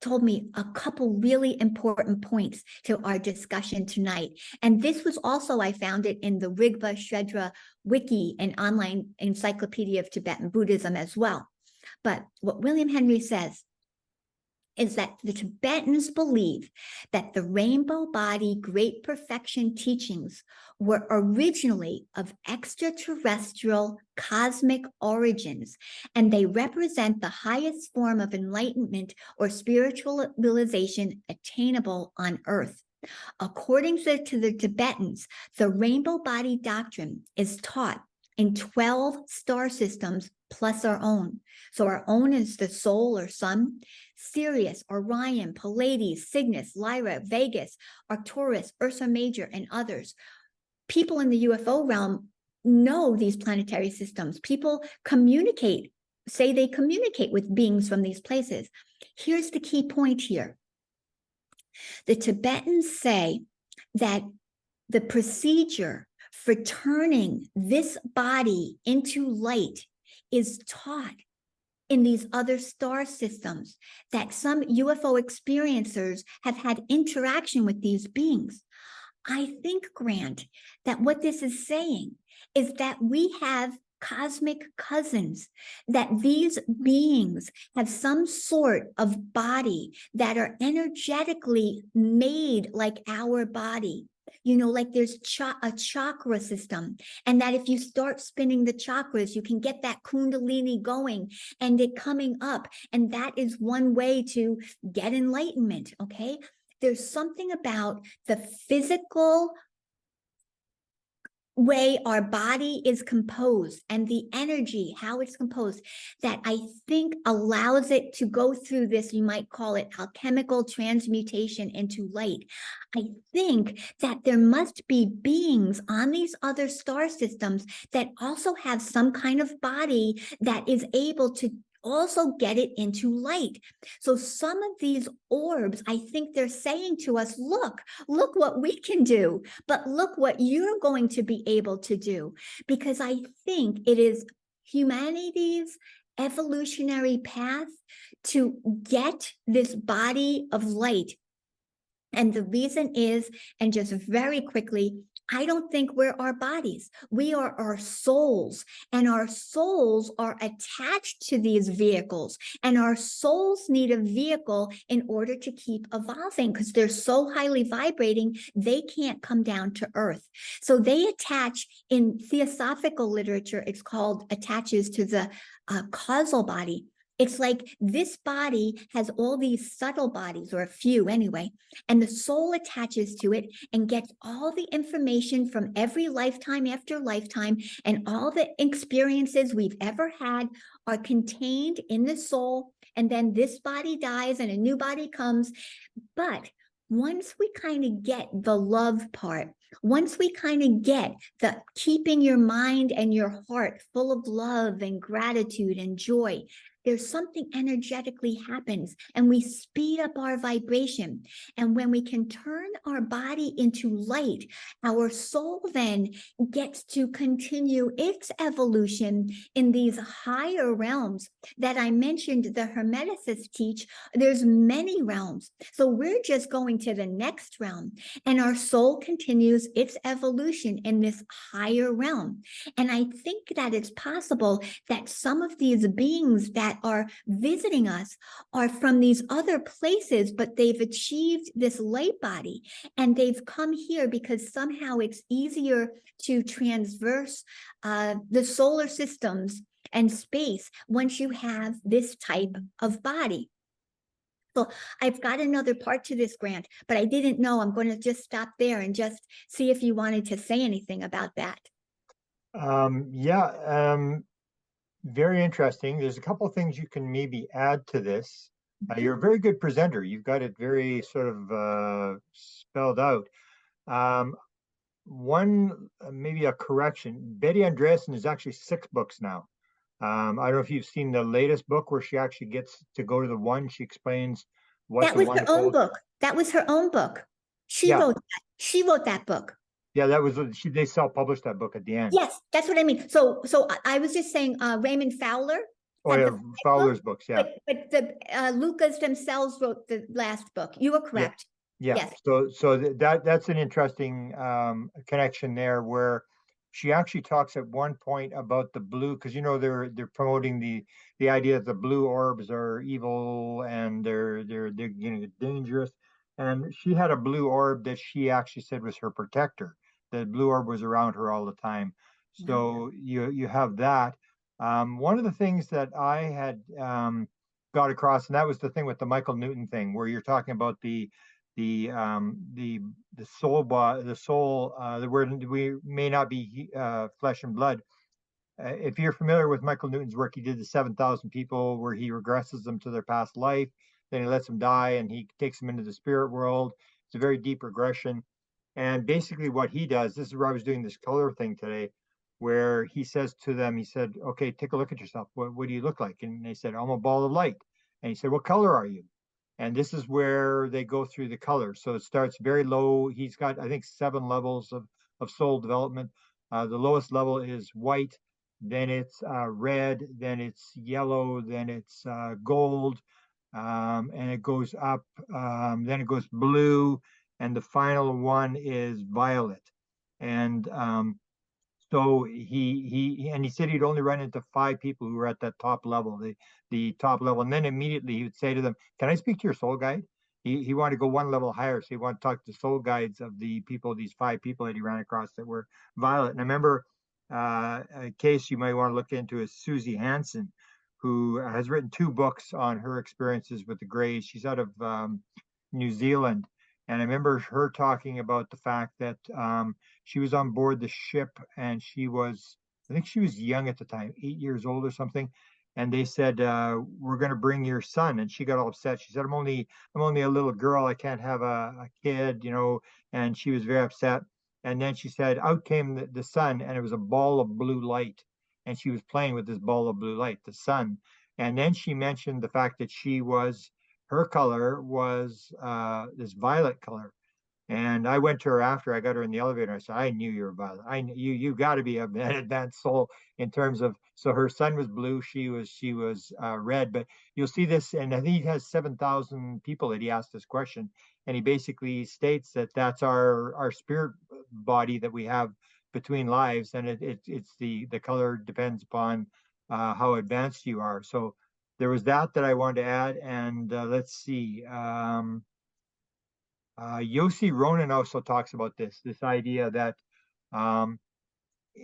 told me a couple really important points to our discussion tonight. And this was also, I found it in the Rigpa Shredra Wiki, an online encyclopedia of Tibetan Buddhism as well. But what William Henry says is that the Tibetans believe that the rainbow body great perfection teachings were originally of extraterrestrial cosmic origins, and they represent the highest form of enlightenment or spiritual realization attainable on Earth. According to the Tibetans, the rainbow body doctrine is taught in 12 star systems plus our own. So our own is the Soul or Sun, Sirius, Orion, Pleiades, Cygnus, Lyra, Vegas, Arcturus, Ursa Major, and others. People in the UFO realm know these planetary systems. People communicate, say they communicate with beings from these places. Here's the key point here. The Tibetans say that the procedure for turning this body into light is taught in these other star systems, that some UFO experiencers have had interaction with these beings. I think, Grant, that what this is saying is that we have cosmic cousins, that these beings have some sort of body that are energetically made like our body. You know, like there's a chakra system, and that if you start spinning the chakras, you can get that kundalini going and it coming up. And that is one way to get enlightenment, okay? There's something about the physical way our body is composed and the energy, how it's composed, that I think allows it to go through this, you might call it alchemical transmutation into light. I think that there must be beings on these other star systems that also have some kind of body that is able to also get it into light. So some of these orbs, I think they're saying to us, look what we can do, but look what you're going to be able to do. Because I think it is humanity's evolutionary path to get this body of light. And the reason is, and just very quickly, I don't think we're our bodies. We are our souls, and our souls are attached to these vehicles, and our souls need a vehicle in order to keep evolving because they're so highly vibrating, they can't come down to earth. So they attach, in theosophical literature, it's called attaches to the causal body. It's like this body has all these subtle bodies, or a few anyway, and the soul attaches to it and gets all the information from every lifetime after lifetime, and all the experiences we've ever had are contained in the soul. And then this body dies and a new body comes. But once we kind of get the love part, once we kind of get the keeping your mind and your heart full of love and gratitude and joy, there's something energetically happens, and we speed up our vibration. And when we can turn our body into light, our soul then gets to continue its evolution in these higher realms that I mentioned. The Hermeticists teach there's many realms. So we're just going to the next realm, and our soul continues its evolution in this higher realm. And I think that it's possible that some of these beings that are visiting us are from these other places, but they've achieved this light body, and they've come here because somehow it's easier to transverse the solar systems and space once you have this type of body. So I've got another part to this, Grant, but I didn't know. I'm going to just stop there and just see if you wanted to say anything about that. Very interesting. There's a couple of things you can maybe add to this. You're a very good presenter. You've got it very sort of spelled out. Maybe a correction. Betty Andreasen is actually 6 books now. I don't know if you've seen the latest book where she actually gets to go to the one. She explains what that was her own book. That was her own book. She wrote that. She wrote that book. Yeah, that was they self-published that book at the end. Yes, that's what I mean. So I was just saying, Raymond Fowler. Oh yeah, Fowler's books. Yeah, but the Lucas themselves wrote the last book. You were correct. Yeah. Yes. So that's an interesting connection there, where she actually talks at one point about the blue, because they're promoting the idea that the blue orbs are evil and they're dangerous. And she had a blue orb that she actually said was her protector. The blue orb was around her all the time. So you have that. One of the things that I had got across, and that was the thing with the Michael Newton thing, where you're talking about the soul, where we may not be flesh and blood. If you're familiar with Michael Newton's work, he did the 7,000 people where he regresses them to their past life, then he lets them die and he takes them into the spirit world. It's a very deep regression. And basically what he does, this is where I was doing this color thing today, where he says to them, he said, okay, take a look at yourself. What do you look like? And they said, I'm a ball of light. And he said, what color are you? And this is where they go through the colors. So it starts very low. He's got, I think, 7 levels of soul development. The lowest level is white, then it's red, then it's yellow, then it's gold, and it goes up, then it goes blue, and the final one is violet. And so he said he'd only run into 5 people who were at that top level, the top level. And then immediately he would say to them, can I speak to your soul guide? He wanted to go one level higher. So he wanted to talk to soul guides of the people, these 5 people that he ran across that were violet. And I remember a case you might want to look into is Susie Hansen, who has written 2 books on her experiences with the Greys. She's out of New Zealand. And I remember her talking about the fact that she was on board the ship, and I think she was young at the time, 8 years old or something. And they said, we're going to bring your son. And she got all upset. She said, I'm only a little girl. I can't have a kid, and she was very upset. And then she said, out came the sun, and it was a ball of blue light. And she was playing with this ball of blue light, the sun. And then she mentioned the fact that her color was this violet color. And I went to her after I got her in the elevator. I said, I knew you were violet. I knew you got to be an advanced soul in terms of, so her son was blue, she was red. But you'll see this, and I think he has 7,000 people that he asked this question. And he basically states that that's our spirit, body that we have between lives, and it's the color depends upon how advanced you are. So there was that I wanted to add, and let's see. Yossi Ronan also talks about this idea that um,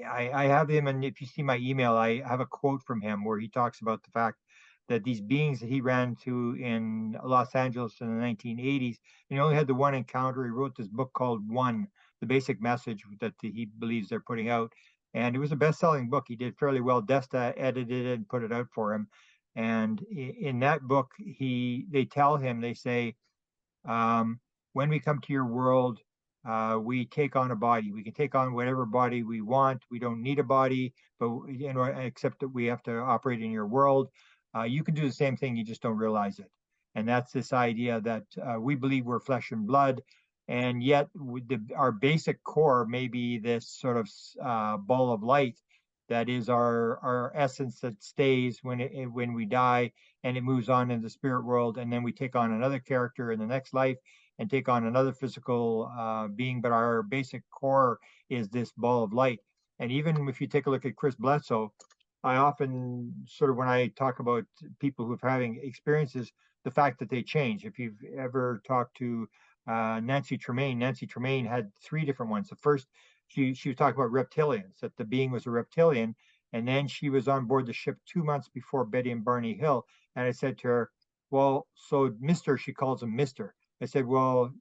I have him, and if you see my email, I have a quote from him where he talks about the fact that these beings that he ran to in Los Angeles in the 1980s, he only had the one encounter. He wrote this book called One, the basic message that he believes they're putting out. And it was a best-selling book. He did fairly well. Desta edited it and put it out for him. And in that book, they tell him, they say, um, when we come to your world, we take on a body. We can take on whatever body we want. We don't need a body, but except that we have to operate in your world. You can do the same thing, you just don't realize it. And that's this idea that we believe we're flesh and blood, and yet our basic core may be this sort of ball of light that is our essence that stays when we die, and it moves on in the spirit world, and then we take on another character in the next life and take on another physical being. But our basic core is this ball of light. And even if you take a look at Chris Bledsoe, I often sort of, when I talk about people who've having experiences, the fact that they change. If you've ever talked to Nancy Tremaine had 3 different ones. The first, she was talking about reptilians, that the being was a reptilian. And then she was on board the ship 2 months before Betty and Barney Hill. And I said to her, well, so Mr., she calls him Mr. I said, well,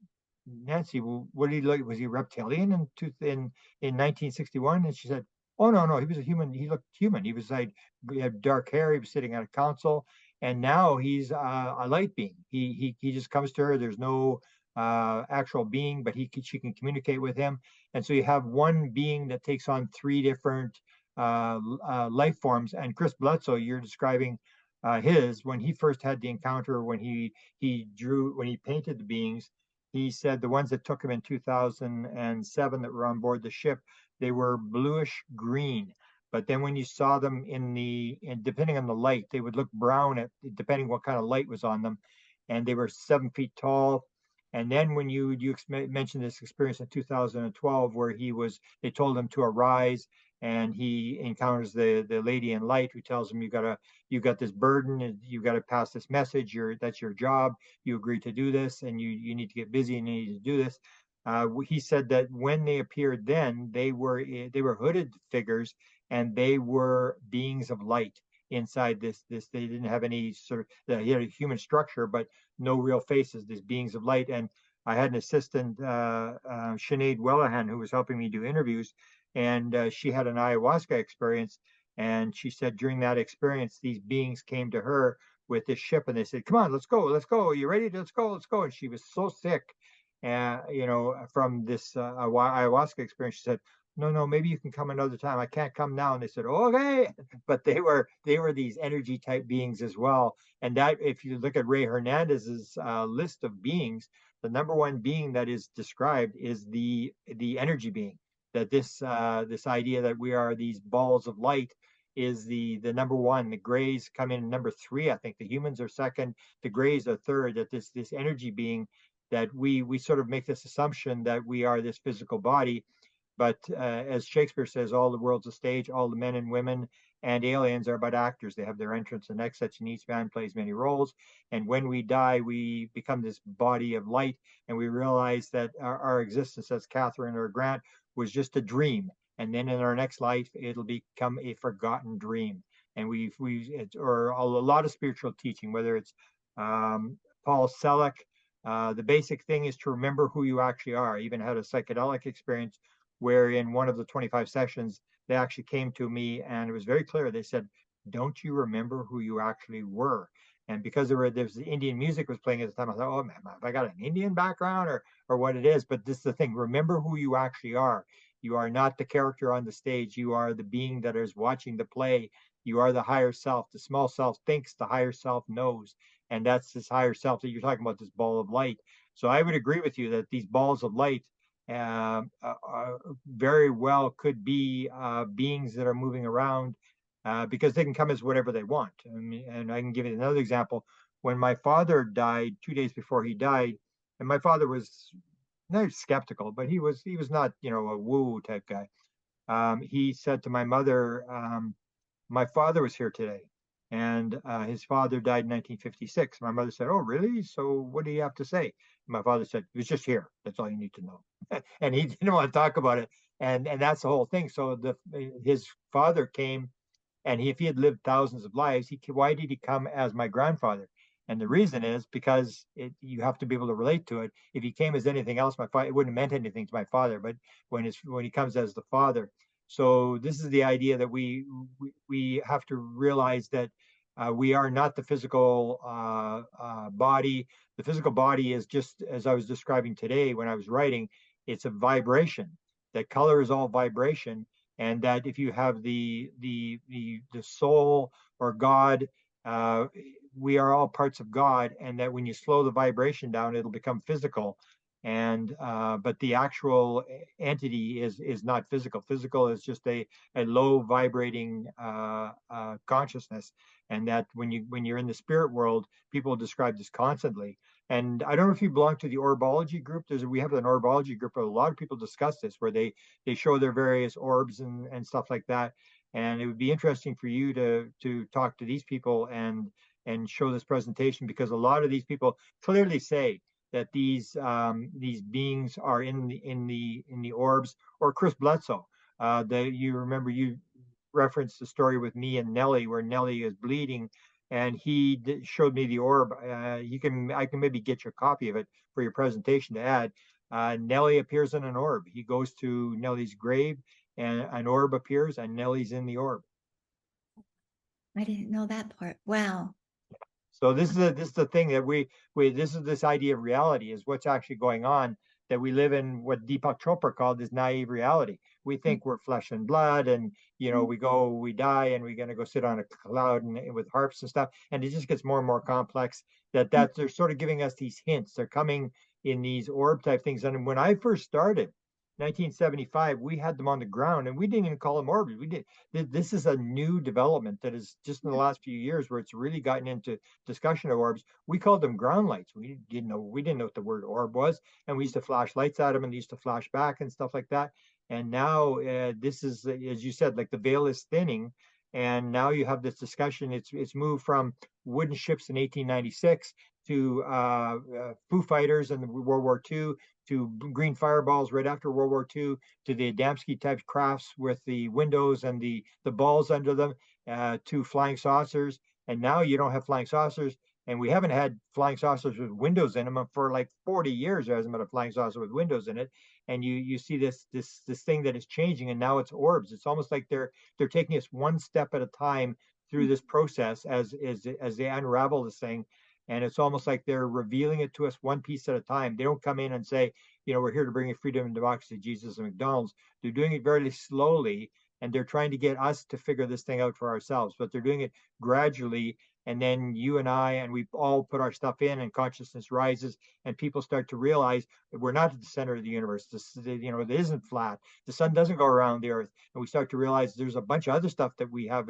Nancy, well, what did he look? Was he a reptilian in 1961? And she said, oh, no, he was a human. He looked human. He was like, he had dark hair. He was sitting at a council, and now he's a light being. He just comes to her. There's no actual being, but she can communicate with him. And so you have one being that takes on 3 different life forms. And Chris Bledsoe, you're describing when he first had the encounter, when he painted the beings. He said the ones that took him in 2007 that were on board the ship, they were bluish green. But then when you saw them depending on the light, they would look brown depending what kind of light was on them. And they were 7 feet tall. And then when you mentioned this experience in 2012, where they told him to arise, and he encounters the lady in light who tells him, you got this burden, and you got to pass this message. That's your job. You agreed to do this, and you need to get busy and you need to do this. He said that when they appeared, then they were hooded figures, and they were beings of light inside this. They didn't have any he had a human structure, but no real faces. These beings of light. And I had an assistant, Sinead Wellahan, who was helping me do interviews, and she had an ayahuasca experience. And she said during that experience, these beings came to her with this ship, and they said, "Come on, let's go. Are you ready? Let's go." And she was so sick, from this ayahuasca experience. She said, no, maybe you can come another time. I can't come now. And they said, okay. But they were these energy type beings as well. And that, if you look at Ray Hernandez's list of beings, the number 1 being that is described is the energy being. That this idea that we are these balls of light is the number 1. The grays come in number 3. I think the humans are second. The grays are third. That this energy being, that we sort of make this assumption that we are this physical body. But as Shakespeare says, all the world's a stage, all the men and women and aliens are but actors. They have their entrance and exits, and each man plays many roles. And when we die, we become this body of light, and we realize that our existence, as Catherine or Grant, was just a dream. And then in our next life, it'll become a forgotten dream. And or a lot of spiritual teaching, whether it's Paul Selleck, the basic thing is to remember who you actually are. I even had a psychedelic experience where in one of the 25 sessions, they actually came to me, and it was very clear. They said, don't you remember who you actually were? And because there was Indian music was playing at the time, I thought, oh man, have I got an Indian background or what it is? But this is the thing, remember who you actually are. You are not the character on the stage. You are the being that is watching the play. You are the higher self. The small self thinks, the higher self knows. And that's this higher self that you're talking about, this ball of light. So I would agree with you that these balls of light very well could be beings that are moving around, because they can come as whatever they want. I mean, and I can give you another example. When my father died, 2 days before he died, and my father was not skeptical, but he was not, you know, a woo type guy. He said to my mother, my father was here today, and his father died in 1956. My mother said, "Oh, really? So what do you have to say?" My father said, "He was just here. That's all you need to know." And he didn't want to talk about it, and that's the whole thing. So his father came, and if he had lived thousands of lives, why did he come as my grandfather? And the reason is because you have to be able to relate to it. If he came as anything else, my father, it wouldn't have meant anything to my father. But when he comes as the father, so this is the idea that we have to realize that we are not the physical body. The physical body is just as I was describing today when I was writing. It's a vibration. That color is all vibration, and that if you have the soul or God, uh, we are all parts of God, and that when you slow the vibration down, it'll become physical. And but the actual entity is not physical. Physical is just a low vibrating consciousness, and that when you're in the spirit world, people describe this constantly. And I don't know if you belong to the orbology group. We have an orbology group where a lot of people discuss this, where they show their various orbs and stuff like that. And it would be interesting for you to talk to these people and show this presentation, because a lot of these people clearly say that these beings are in the orbs. Or Chris Bledsoe, you remember you referenced the story with me and Nellie, where Nellie is bleeding, and he showed me the orb. I can maybe get you a copy of it for your presentation to add. Nellie appears in an orb. He goes to Nellie's grave, and an orb appears, and Nellie's in the orb. I didn't know that part. Wow. So this is the thing that we this is this idea of reality is what's actually going on, that we live in what Deepak Chopra called this naive reality. We think we're flesh and blood, and you know we die and we're going to go sit on a cloud and with harps and stuff, and it just gets more and more complex. That they're sort of giving us these hints. They're coming in these orb type things. And when I first started 1975, we had them on the ground, and we didn't even call them orbs. We did. This is a new development that is just in the last few years where it's really gotten into discussion of orbs. We called them ground lights. We didn't know what the word orb was, and we used to flash lights at them, and they used to flash back and stuff like that. And now this is, as you said, like the veil is thinning, and now you have this discussion. It's moved from wooden ships in 1896 to Foo Fighters in World War II, to green fireballs right after World War II, to the Adamski type crafts with the windows and the balls under them, to flying saucers. And now you don't have flying saucers, and we haven't had flying saucers with windows in them for like 40 years. There hasn't been a flying saucer with windows in it, and you see this thing that is changing, and now it's orbs. It's almost like they're taking us one step at a time through this process as they unravel this thing. And it's almost like they're revealing it to us one piece at a time. They don't come in and say, you know, we're here to bring you freedom and democracy, Jesus and McDonald's. They're doing it very slowly, and they're trying to get us to figure this thing out for ourselves. But they're doing it gradually, and then you and I, and we all put our stuff in, and consciousness rises, and people start to realize that we're not at the center of the universe. You know, it isn't flat. The sun doesn't go around the earth, and we start to realize there's a bunch of other stuff that we have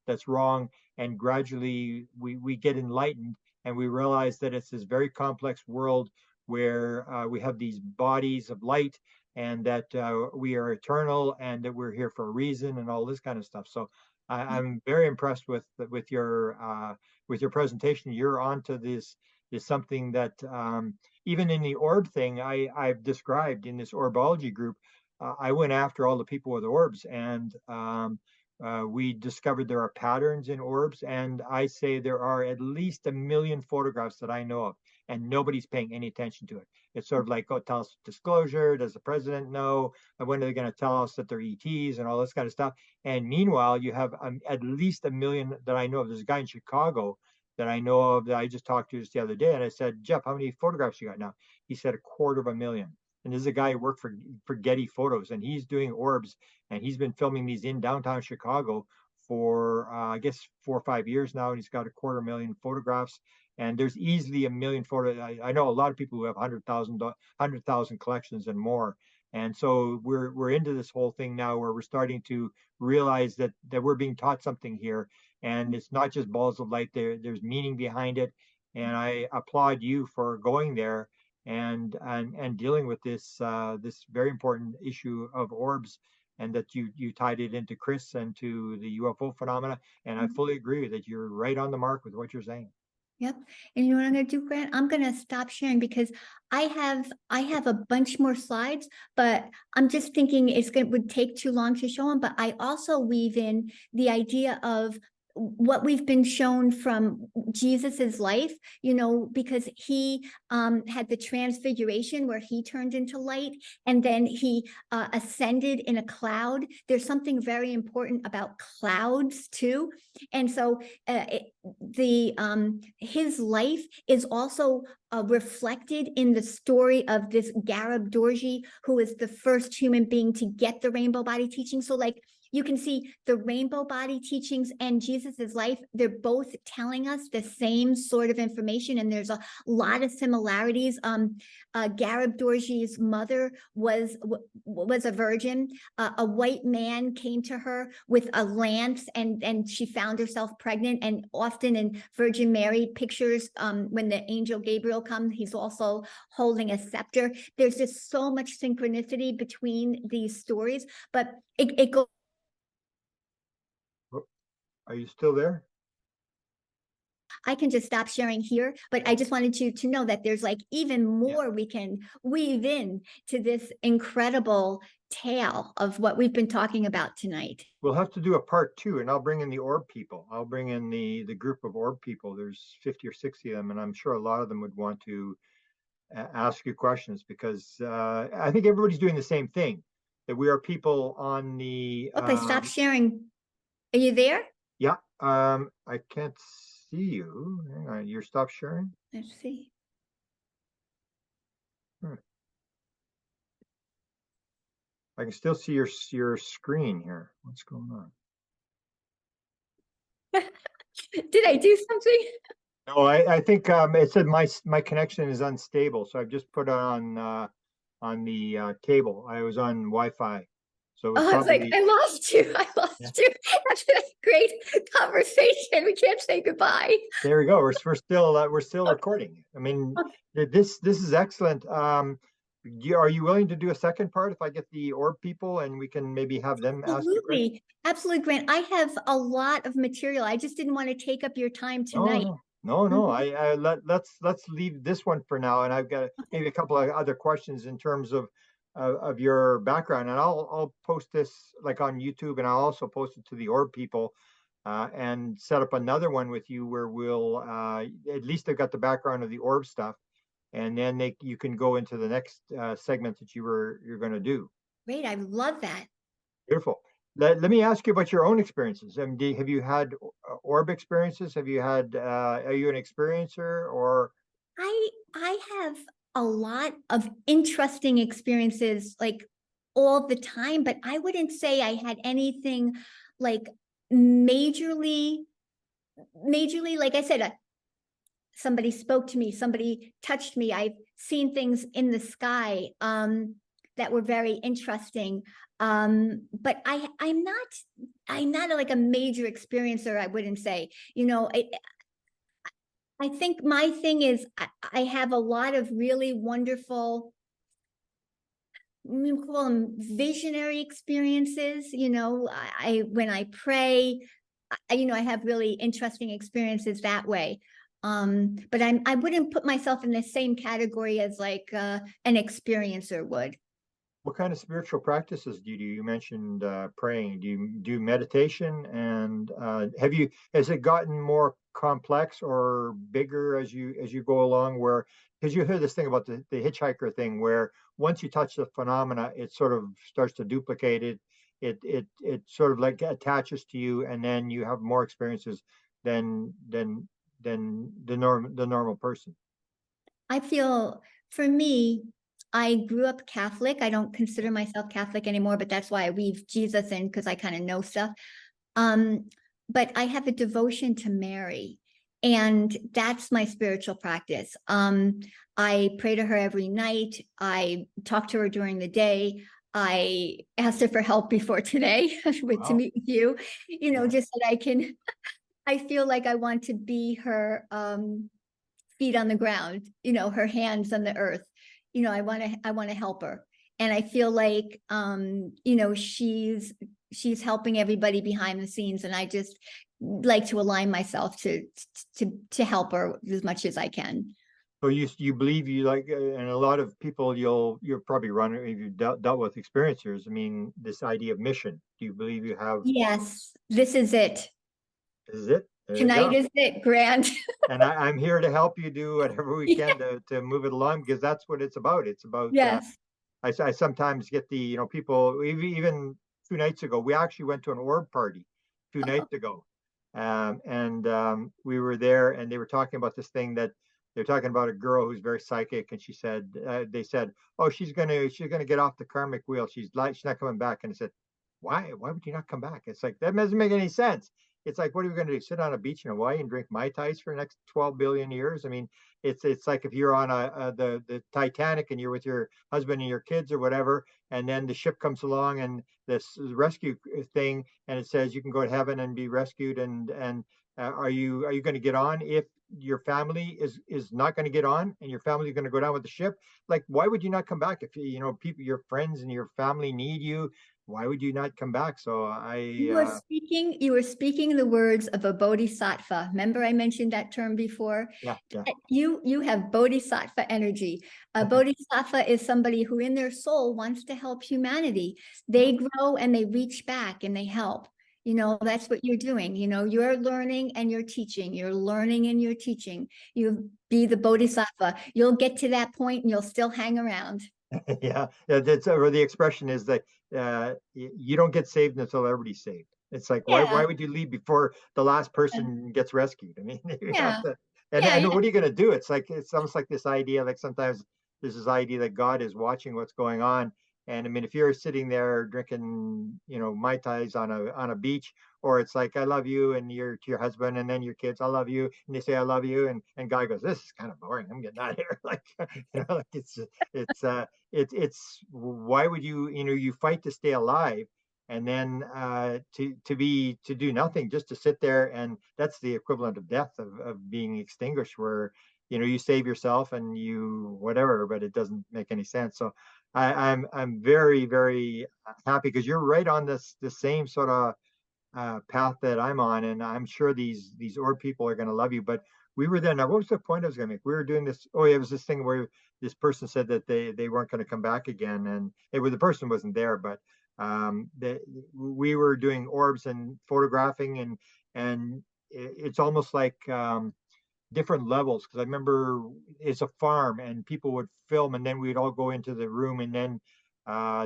that's wrong. And gradually we get enlightened, and we realize that it's this very complex world where we have these bodies of light, and that we are eternal, and that we're here for a reason, and all this kind of stuff. So I'm very impressed with your presentation. You're onto this is something that even in the orb thing I've described in this orbology group. I went after all the people with orbs, and we discovered there are patterns in orbs, and I say there are at least 1 million photographs that I know of, and nobody's paying any attention to it. It's sort of like, oh, tell us disclosure. Does the president know? And when are they going to tell us that they're ETs and all this kind of stuff? And meanwhile, you have at least 1 million that I know of. There's a guy in Chicago that I know of that I just talked to just the other day, and I said, Jeff, how many photographs you got now? He said 250,000. And this is a guy who worked for Getty Photos, and he's doing orbs, and he's been filming these in downtown Chicago for I guess 4 or 5 years now, and he's got 250,000 photographs. And there's easily 1 million photos. I know a lot of people who have 100,000 collections and more. And so we're into this whole thing now where we're starting to realize that we're being taught something here, and it's not just balls of light. There's meaning behind it, and I applaud you for going there and dealing with this this very important issue of orbs, and that you tied it into Chris and to the UFO phenomena. And I fully agree that you're right on the mark with what you're saying. Yep. And you know what I'm going to do, Grant? I'm going to stop sharing because I have a bunch more slides, but I'm just thinking would take too long to show them. But I also weave in the idea of what we've been shown from Jesus's life, you know, because he had the transfiguration where he turned into light, and then he ascended in a cloud. There's something very important about clouds too. And so his life is also reflected in the story of this Garib Dorji, who is the first human being to get the rainbow body teaching. So like, you can see the rainbow body teachings and Jesus's life, they're both telling us the same sort of information, and there's a lot of similarities. Garib Dorji's mother was a virgin. A white man came to her with a lance, and she found herself pregnant. And often in Virgin Mary pictures, when the angel Gabriel comes, he's also holding a scepter. There's just so much synchronicity between these stories, but it goes. Are you still there? I can just stop sharing here, but I just wanted you to know that there's like even more we can weave in to this incredible tale of what we've been talking about tonight. We'll have to do a part 2, and I'll bring in the orb people. I'll bring in the group of orb people. There's 50 or 60 of them, and I'm sure a lot of them would want to ask you questions, because I think everybody's doing the same thing, that we are people on the Okay, stop sharing. Are you there? Yeah, I can't see you. Hang on, you're stop sharing? Let's see. I can still see your screen here. What's going on? Did I do something? No, I think it said my connection is unstable, so I've just put it on the cable. I was on Wi-Fi, so I was like, I lost you. I lost you. That's a great conversation. We can't say goodbye. There we go. We're still recording. I mean, this is excellent. Are you willing to do a second part if I get the orb people and we can maybe have them ask you questions? Absolutely, Grant. I have a lot of material. I just didn't want to take up your time tonight. No. Let's leave this one for now, and I've got maybe a couple of other questions in terms of your background, and I'll post this like on YouTube, and I'll also post it to the orb people, and set up another one with you where we'll at least they've got the background of the orb stuff, and then you can go into the next segment that you're going to do. Great, I love that. Beautiful. Let me ask you about your own experiences. I mean, have you had orb experiences? Have you had? Are you an experiencer, or? I have a lot of interesting experiences, like all the time, but I wouldn't say I had anything like majorly. Like I said, somebody spoke to me, somebody touched me. I've seen things in the sky that were very interesting. But I'm not like a major experiencer, I wouldn't say. You know, I think my thing is I have a lot of really wonderful, we call them visionary experiences. You know, when I pray, I have really interesting experiences that way. But I wouldn't put myself in the same category as like an experiencer would. What kind of spiritual practices do you do? You mentioned praying. Do you do meditation? And has it gotten more complex or bigger as you go along? Where, because you hear this thing about the hitchhiker thing, where once you touch the phenomena, it sort of starts to duplicate it. It sort of like attaches to you, and then you have more experiences than the normal person. I feel, for me, I grew up Catholic. I don't consider myself Catholic anymore, but that's why I weave Jesus in, because I kind of know stuff. But I have a devotion to Mary, and that's my spiritual practice. I pray to her every night. I talk to her during the day. I asked her for help before today to meet with you, just that I feel like I want to be her feet on the ground, her hands on the earth. I want to help her. And I feel like, she's helping everybody behind the scenes. And I just like to align myself to help her as much as I can. So you believe you like, and a lot of people you'll probably run if you've dealt with experiencers. I mean, this idea of mission. Do you believe you have? Yes, this is it. This is it. There you Tonight go. is it, Grant. And I'm here to help you do whatever we can to move it along, because that's what it's about. It's about. Yes. I sometimes get the people even 2 nights ago. We actually went to an orb party 2 nights ago, and we were there, and they were talking about this thing that they're talking about a girl who's very psychic, and she said they said, oh, she's gonna get off the karmic wheel. She's not coming back. And I said, why would you not come back? It's like that doesn't make any sense. It's like, what are we going to do? Sit on a beach in Hawaii and drink Mai Tais for the next 12 billion years? I mean, it's like if you're on the Titanic and you're with your husband and your kids or whatever, and then the ship comes along and this rescue thing, and it says you can go to heaven and be rescued, and are you going to get on if your family is not going to get on, and your family is going to go down with the ship? Like, why would you not come back if people, your friends and your family need you? Why would you not come back? So You were speaking the words of a bodhisattva. Remember I mentioned that term before? Yeah. You have bodhisattva energy. A bodhisattva is somebody who in their soul wants to help humanity. They grow and they reach back and they help. That's what you're doing. You're learning and you're teaching. You're learning and you're teaching. You be the bodhisattva. You'll get to that point and you'll still hang around. Yeah, that's or the expression is that you don't get saved until everybody's saved. It's like, why would you leave before the last person gets rescued? I mean, you have to, and what are you going to do? It's almost like this idea, like sometimes there's this idea that God is watching what's going on. And I mean, if you're sitting there drinking, Mai Tais on a beach, or it's like, I love you, and you're to your husband and then your kids, I love you, and they say, I love you, and guy goes, this is kind of boring. I'm getting out of here. Like, like it's why would you fight to stay alive, and then to do nothing, just to sit there, and that's the equivalent of death, of being extinguished, where you save yourself and you whatever, but it doesn't make any sense. So I'm very, very happy, because you're right on the same sort of path that I'm on, and I'm sure these orb people are going to love you. But we were there. Now, what was the point I was going to make? We were doing this. Oh, yeah, it was this thing where this person said that they weren't going to come back again, and the person wasn't there, but we were doing orbs and photographing, and it's almost like different levels, because I remember it's a farm and people would film, and then we'd all go into the room, and then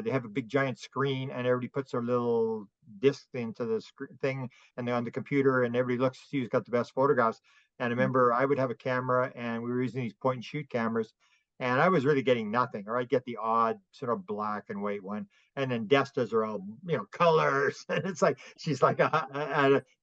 they have a big giant screen, and everybody puts their little disc into the thing, and they're on the computer, and everybody looks to see who's got the best photographs. And I remember I would have a camera, and we were using these point and shoot cameras, and I was really getting nothing, or I'd get the odd sort of black and white one, and then Desta's are all colors, and it's like she's like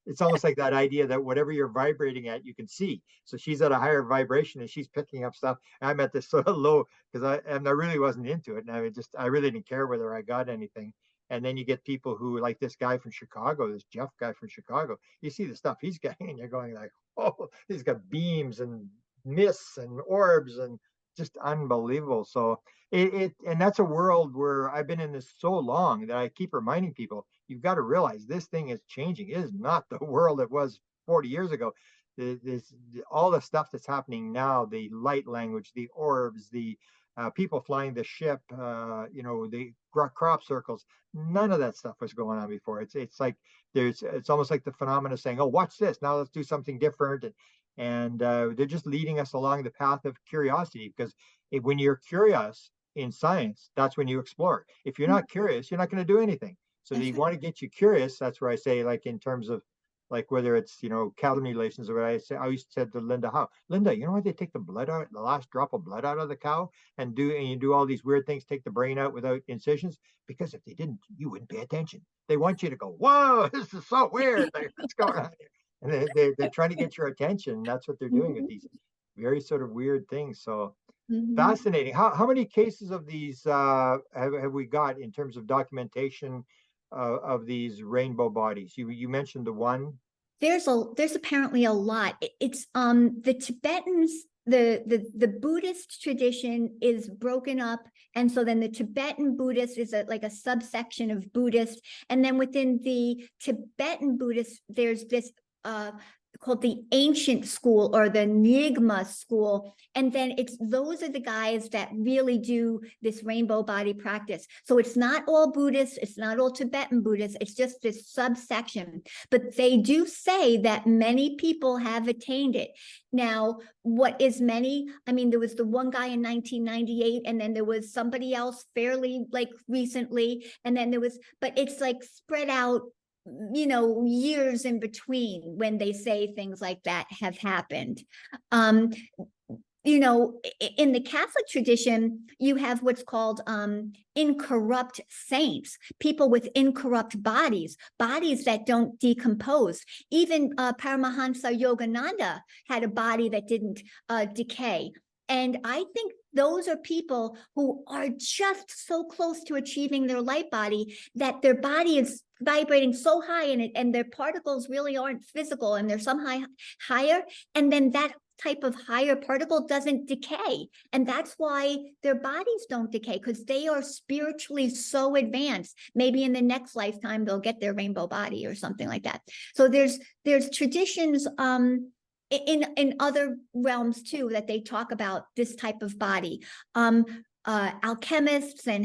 it's almost like that idea that whatever you're vibrating at, you can see. So she's at a higher vibration, and she's picking up stuff. I'm at this sort of low, because I really wasn't into it, and I really didn't care whether I got anything. And then you get people who, like this guy from Chicago, this Jeff guy from Chicago. You see the stuff he's getting, and you're going like, oh, he's got beams and mists and orbs and just unbelievable. So and that's a world where I've been in this so long that I keep reminding people, you've got to realize this thing is changing. It is not the world it was 40 years ago. All the stuff that's happening now, the light language, the orbs, the people flying the ship, the crop circles, none of that stuff was going on before. It's like it's almost like the phenomena saying, oh, watch this, now let's do something different. And they're just leading us along the path of curiosity, because when you're curious in science, that's when you explore. If you're not curious, you're not going to do anything. So they want to get you curious. That's where I say, like, in terms of, like, whether it's cattle mutilations, or what I used to say to Linda, Linda, why they take the blood out, the last drop of blood out of the cow, and you do all these weird things, take the brain out without incisions? Because if they didn't, you wouldn't pay attention. They want you to go, whoa, this is so weird. Like, what's going on here? And they're trying to get your attention. That's what they're doing with these very sort of weird things. So fascinating. How many cases of these have we got in terms of documentation of these rainbow bodies? You mentioned the one. There's apparently a lot. It's the Tibetans the Buddhist tradition is broken up, and so then the Tibetan Buddhist is like a subsection of Buddhist, and then within the Tibetan Buddhist, there's this called the ancient school or the Nyingma school. And then those are the guys that really do this rainbow body practice. So it's not all Buddhist, it's not all Tibetan Buddhist, it's just this subsection. But they do say that many people have attained it. Now, what is many? I mean, there was the one guy in 1998, and then there was somebody else fairly like recently, and then there was, but it's like spread out, years in between when they say things like that have happened. In the Catholic tradition, you have what's called incorrupt saints, people with incorrupt bodies that don't decompose. Even Paramahansa Yogananda had a body that didn't decay. And I think those are people who are just so close to achieving their light body that their body is vibrating so high in it, and their particles really aren't physical, and they're somehow higher. And then that type of higher particle doesn't decay. And that's why their bodies don't decay, because they are spiritually so advanced. Maybe in the next lifetime, they'll get their rainbow body or something like that. So there's traditions in other realms too, that they talk about this type of body. Alchemists and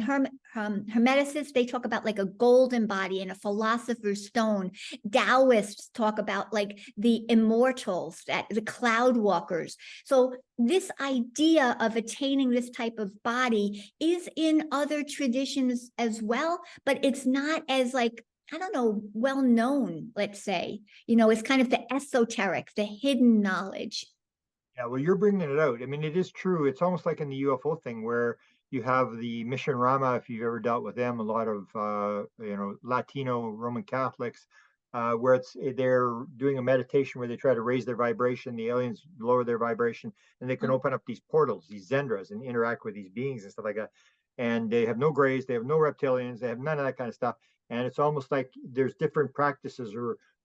hermeticists, they talk about like a golden body and a philosopher's stone. Taoists talk about like the immortals, the cloud walkers. So this idea of attaining this type of body is in other traditions as well, but it's not as like, I don't know, well known, let's say. It's kind of the esoteric, the hidden knowledge. Yeah, well, you're bringing it out. I mean, it is true. It's almost like in the UFO thing where you have the Mission Rama, if you've ever dealt with them, a lot of Latino Roman Catholics, where they're doing a meditation where they try to raise their vibration, the aliens lower their vibration, and they can open up these portals, these Zendras, and interact with these beings and stuff like that. And they have no grays, they have no reptilians, they have none of that kind of stuff. And it's almost like there's different practices,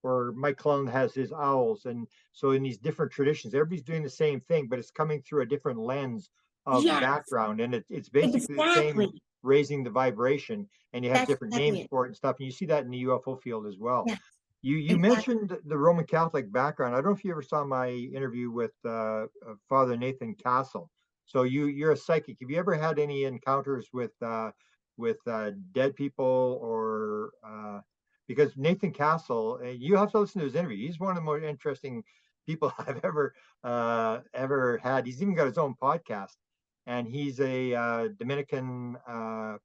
or Mike Clelland has his owls. And so in these different traditions, everybody's doing the same thing, but it's coming through a different lens of background. And it's basically the same, raising the vibration, and you have different names for it and stuff. And you see that in the UFO field as well. Yes, You mentioned the Roman Catholic background. I don't know if you ever saw my interview with Father Nathan Castle. So you're a psychic. Have you ever had any encounters with dead people, or because Nathan Castle, you have to listen to his interview. He's one of the more interesting people I've ever had. He's even got his own podcast, and he's a Dominican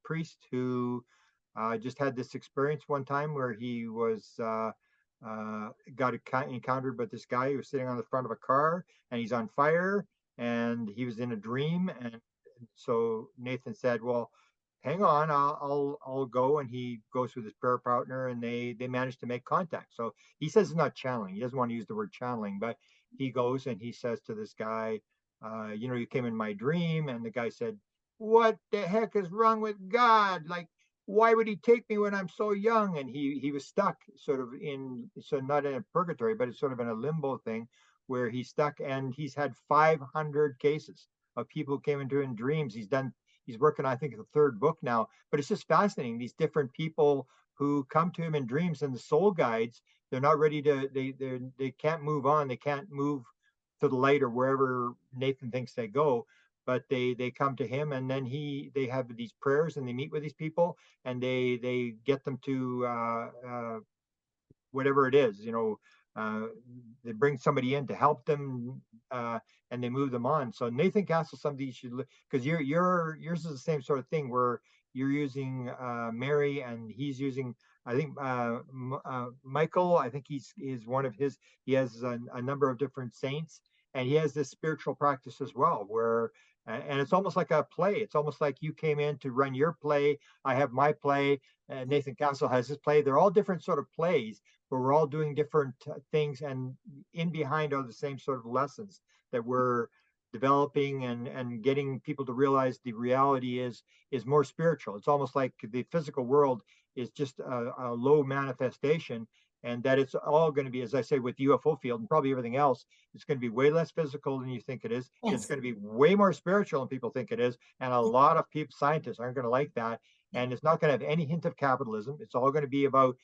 priest who just had this experience one time where he was got encountered with this guy who was sitting on the front of a car, and he's on fire, and he was in a dream. And so Nathan said, well, hang on, I'll go. And he goes with his prayer partner, and they manage to make contact. So he says it's not channeling. He doesn't want to use the word channeling, but he goes and he says to this guy, you came in my dream. And the guy said, what the heck is wrong with God? Like, why would he take me when I'm so young? And he was stuck sort of not in a purgatory, but it's sort of in a limbo thing where he's stuck. And he's had 500 cases of people who came into him in dreams. He's working on, I think, the third book now, but it's just fascinating. These different people who come to him in dreams, and the soul guides, they're not ready to, they can't move on. They can't move to the light or wherever Nathan thinks they go, but they come to him, and then they have these prayers, and they meet with these people, and they get them to whatever it is, they bring somebody in to help them, and they move them on. So Nathan Castle, somebody you should, because yours is the same sort of thing where you're using Mary, and he's using, I think, Michael. I think he's one of his. He has a number of different saints, and he has this spiritual practice as well, where and it's almost like a play. It's almost like you came in to run your play. I have my play. And Nathan Castle has his play. They're all different sort of plays, but we're all doing different things, and in behind are the same sort of lessons that we're developing, and getting people to realize the reality is more spiritual. It's almost like the physical world is just a low manifestation, and that it's all going to be, as I say, with the UFO field and probably everything else, it's going to be way less physical than you think it is. It's Yes. going to be way more spiritual than people think it is. And a lot of people, scientists, aren't going to like that. And it's not going to have any hint of capitalism. It's all going to be about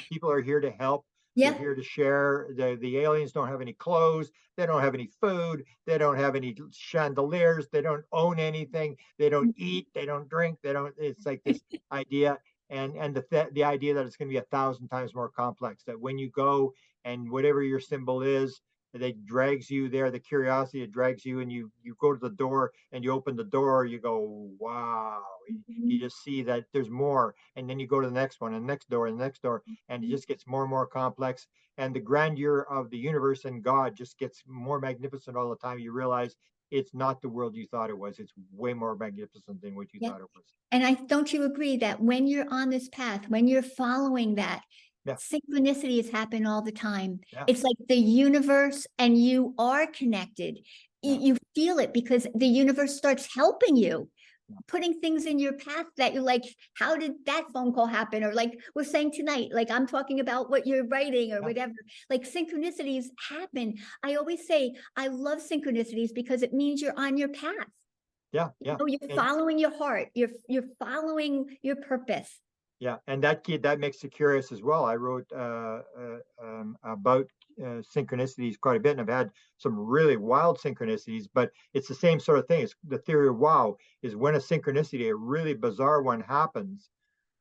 people are here to help. They're Yeah. here to share. The aliens don't have any clothes. They don't have any food. They don't have any chandeliers. They don't own anything. They don't eat. They don't drink. They don't. It's like this idea, and the idea that it's going to be 1,000 times more complex. That when you go and whatever your symbol is, that drags you there. The curiosity, it drags you, and you go to the door and you open the door. You go, wow. You just see that there's more, and then you go to the next one and the next door and the next door, and it just gets more and more complex, and the grandeur of the universe and God just gets more magnificent all the time. You realize it's not the world you thought it was. It's way more magnificent than what you Yeah. thought it was. And don't you agree that when you're on this path, when you're following that, Yeah. synchronicities happen all the time. Yeah. It's like the universe and you are connected. Yeah. You feel it because the universe starts helping you, Yeah. putting things in your path that you're like, how did that phone call happen? Or like we're saying tonight, like I'm talking about what you're writing or Yeah. whatever. Like synchronicities happen. I always say I love synchronicities because it means you're on your path. Yeah. Yeah. You're And following your heart. You're following your purpose. yeah, and that makes it curious as well. I wrote about synchronicities quite a bit, and I've had some really wild synchronicities. But it's the same sort of thing. It's the theory of wow is when a synchronicity, a really bizarre one, happens.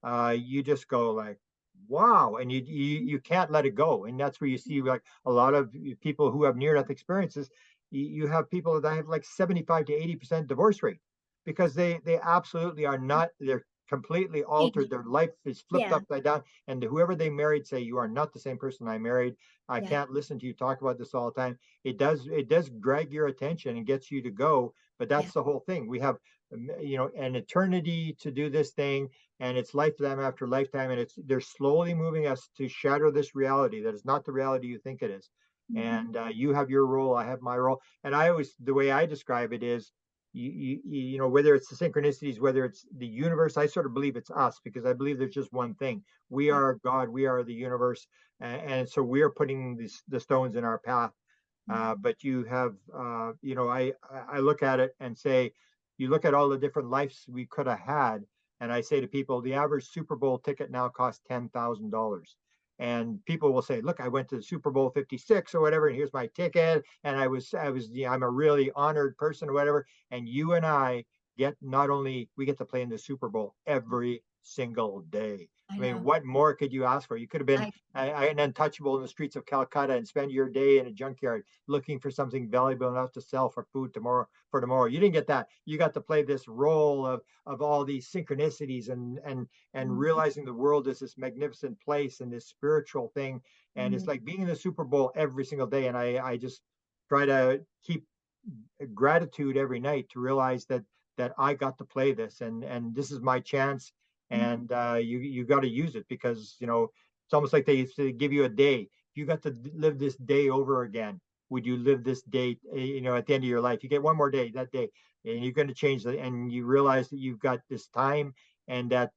You just go like, wow, and you can't let it go, and that's where you see like a lot of people who have near death experiences. You have people that have like 75 to 80% divorce rate because they absolutely are not. They're completely altered. Their life is flipped Yeah. upside down, and whoever they married say, you are not the same person I married. I Yeah. can't listen to you talk about this all the time. It does drag your attention and gets you to go, but that's the whole thing. We have an eternity to do this thing, and it's lifetime after lifetime, and they're slowly moving us to shatter this reality that is not the reality you think it is. And you have your role, I have my role, and I always, the way I describe it is, whether it's the synchronicities, whether it's the universe, I sort of believe it's us because I believe there's just one thing. We are God, we are the universe, and so we are putting the stones in our path. But you have, I look at it and say, you look at all the different lives we could have had, and I say to people, the average Super Bowl ticket now costs $10,000. And people will say, look, I went to the Super Bowl 56 or whatever, and here's my ticket. And I'm a really honored person or whatever. And you and I not only, we get to play in the Super Bowl every single day. I mean, what more could you ask for? You could have been an untouchable in the streets of Calcutta and spend your day in a junkyard looking for something valuable enough to sell for food tomorrow. You didn't get that. You got to play this role of all these synchronicities and realizing the world is this magnificent place and this spiritual thing. And it's like being in the Super Bowl every single day. And I just try to keep gratitude every night to realize that I got to play this, and this is my chance. And you got to use it because it's almost like they used to give you a day. If you got to live this day over again, would you live this day? At the end of your life, you get one more day that day, and you're going to change that. And you realize that you've got this time, and that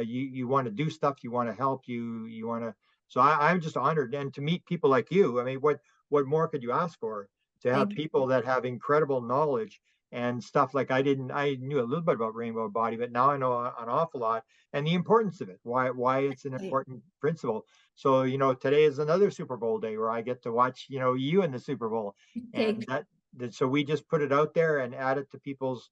you want to do stuff, you want to help, you want to. So I'm just honored, and to meet people like you. I mean, what more could you ask for? To have people that have incredible knowledge and stuff like I knew a little bit about Rainbow Body, but now I know an awful lot and the importance of it, why it's an important principle. So, today is another Super Bowl day where I get to watch, you in the Super Bowl. And so we just put it out there and add it to people's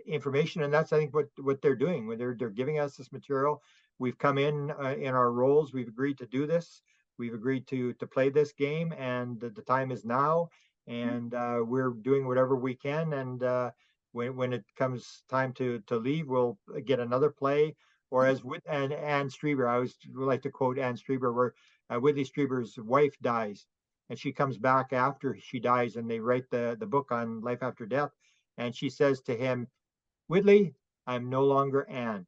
information. And that's, I think, what they're doing when they're giving us this material. We've come in our roles. We've agreed to do this. We've agreed to play this game, and the time is now. And we're doing whatever we can. And when it comes time to leave, we'll get another play. Or as with Anne Strieber, I always like to quote Anne Strieber, where Whitley Strieber's wife dies, and she comes back after she dies, and they write the book on life after death. And she says to him, Whitley, I'm no longer Anne,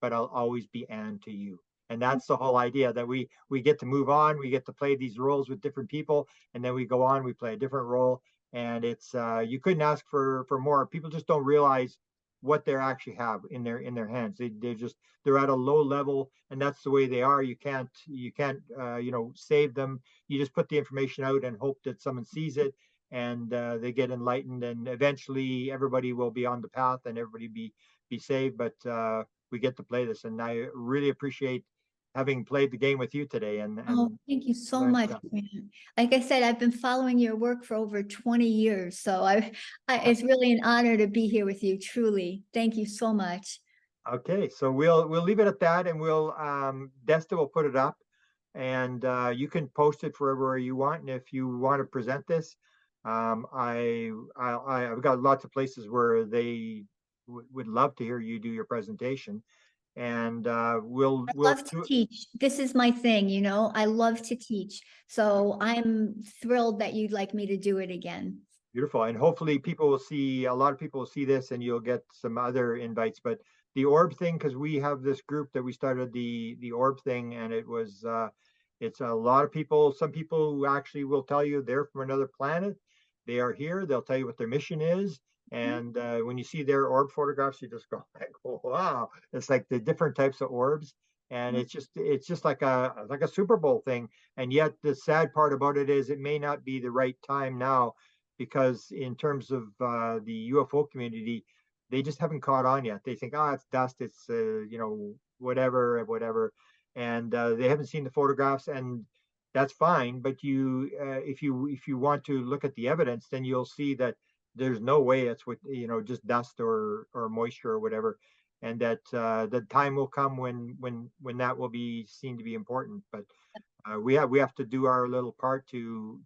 but I'll always be Anne to you. And that's the whole idea, that we get to move on, we get to play these roles with different people, and then we go on, we play a different role. And it's you couldn't ask for more. People just don't realize what they actually have in their hands. They're at a low level, and that's the way they are. You can't save them. You just put the information out and hope that someone sees it, and they get enlightened, and eventually everybody will be on the path and everybody be saved. But we get to play this, and I really appreciate having played the game with you today. And Thank you so learned much, stuff. man. Like I said, I've been following your work for over 20 years, so it's really an honor to be here with you. Truly, thank you so much. Okay, so we'll leave it at that, and we'll Desta will put it up, and you can post it wherever you want. And if you want to present this, I've got lots of places where they would love to hear you do your presentation, and we'll Love to teach. This is my thing, you know. I love to teach, so I'm thrilled that you'd like me to do it again. Beautiful, and hopefully people will see, a lot of people will see this, and you'll get some other invites. But the orb thing, because we have this group that we started the orb thing, and it was it's a lot of people. Some people who actually will tell you they're from another planet. They are here. They'll tell you what their mission is, and when you see their orb photographs, you just go like, wow! It's like the different types of orbs, and it's just like a Super Bowl thing. And yet the sad part about it is it may not be the right time now, because in terms of the UFO community, they just haven't caught on yet. They think, it's dust, it's whatever, and they haven't seen the photographs, and that's fine. But if you want to look at the evidence, then you'll see that there's no way it's just dust or moisture or whatever, and that the time will come when that will be seen to be important. But we have to do our little part to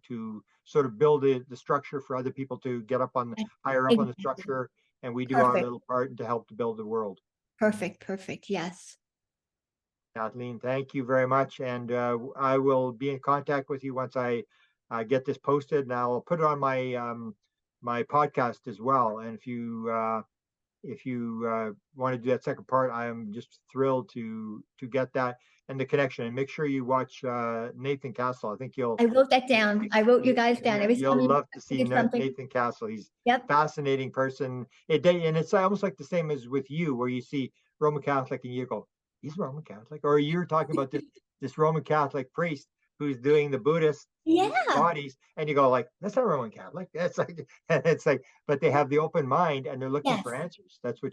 sort of build the structure for other people to get up on higher up on the structure, and we do our little part to help to build the world. Perfect. Yes. Kathleen, thank you very much, and I will be in contact with you once I get this posted, and I'll put it on my my podcast as well. And if you want to do that second part, I am just thrilled to get that and the connection. And make sure you watch Nathan Castle. I think I wrote that down. I wrote you guys down. Every you'll time love to see Nathan Castle. He's a fascinating person. And it's almost like the same as with you, where you see Roman Catholic and you go, he's Roman Catholic, or you're talking about this Roman Catholic priest who's doing the Buddhist bodies, and you go like, that's not Roman Catholic. It's like, but they have the open mind and they're looking for answers. That's what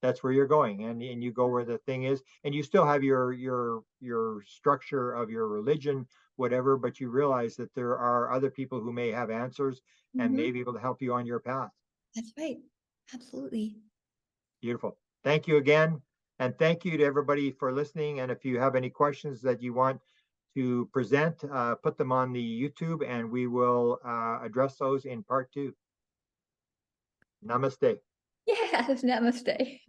that's where you're going, and you go where the thing is, and you still have your structure of your religion, whatever, but you realize that there are other people who may have answers and may be able to help you on your path. That's right. Absolutely. Beautiful. Thank you again. And thank you to everybody for listening. And if you have any questions that you want to present, put them on the YouTube, and we will address those in part 2. Namaste. Yes, namaste.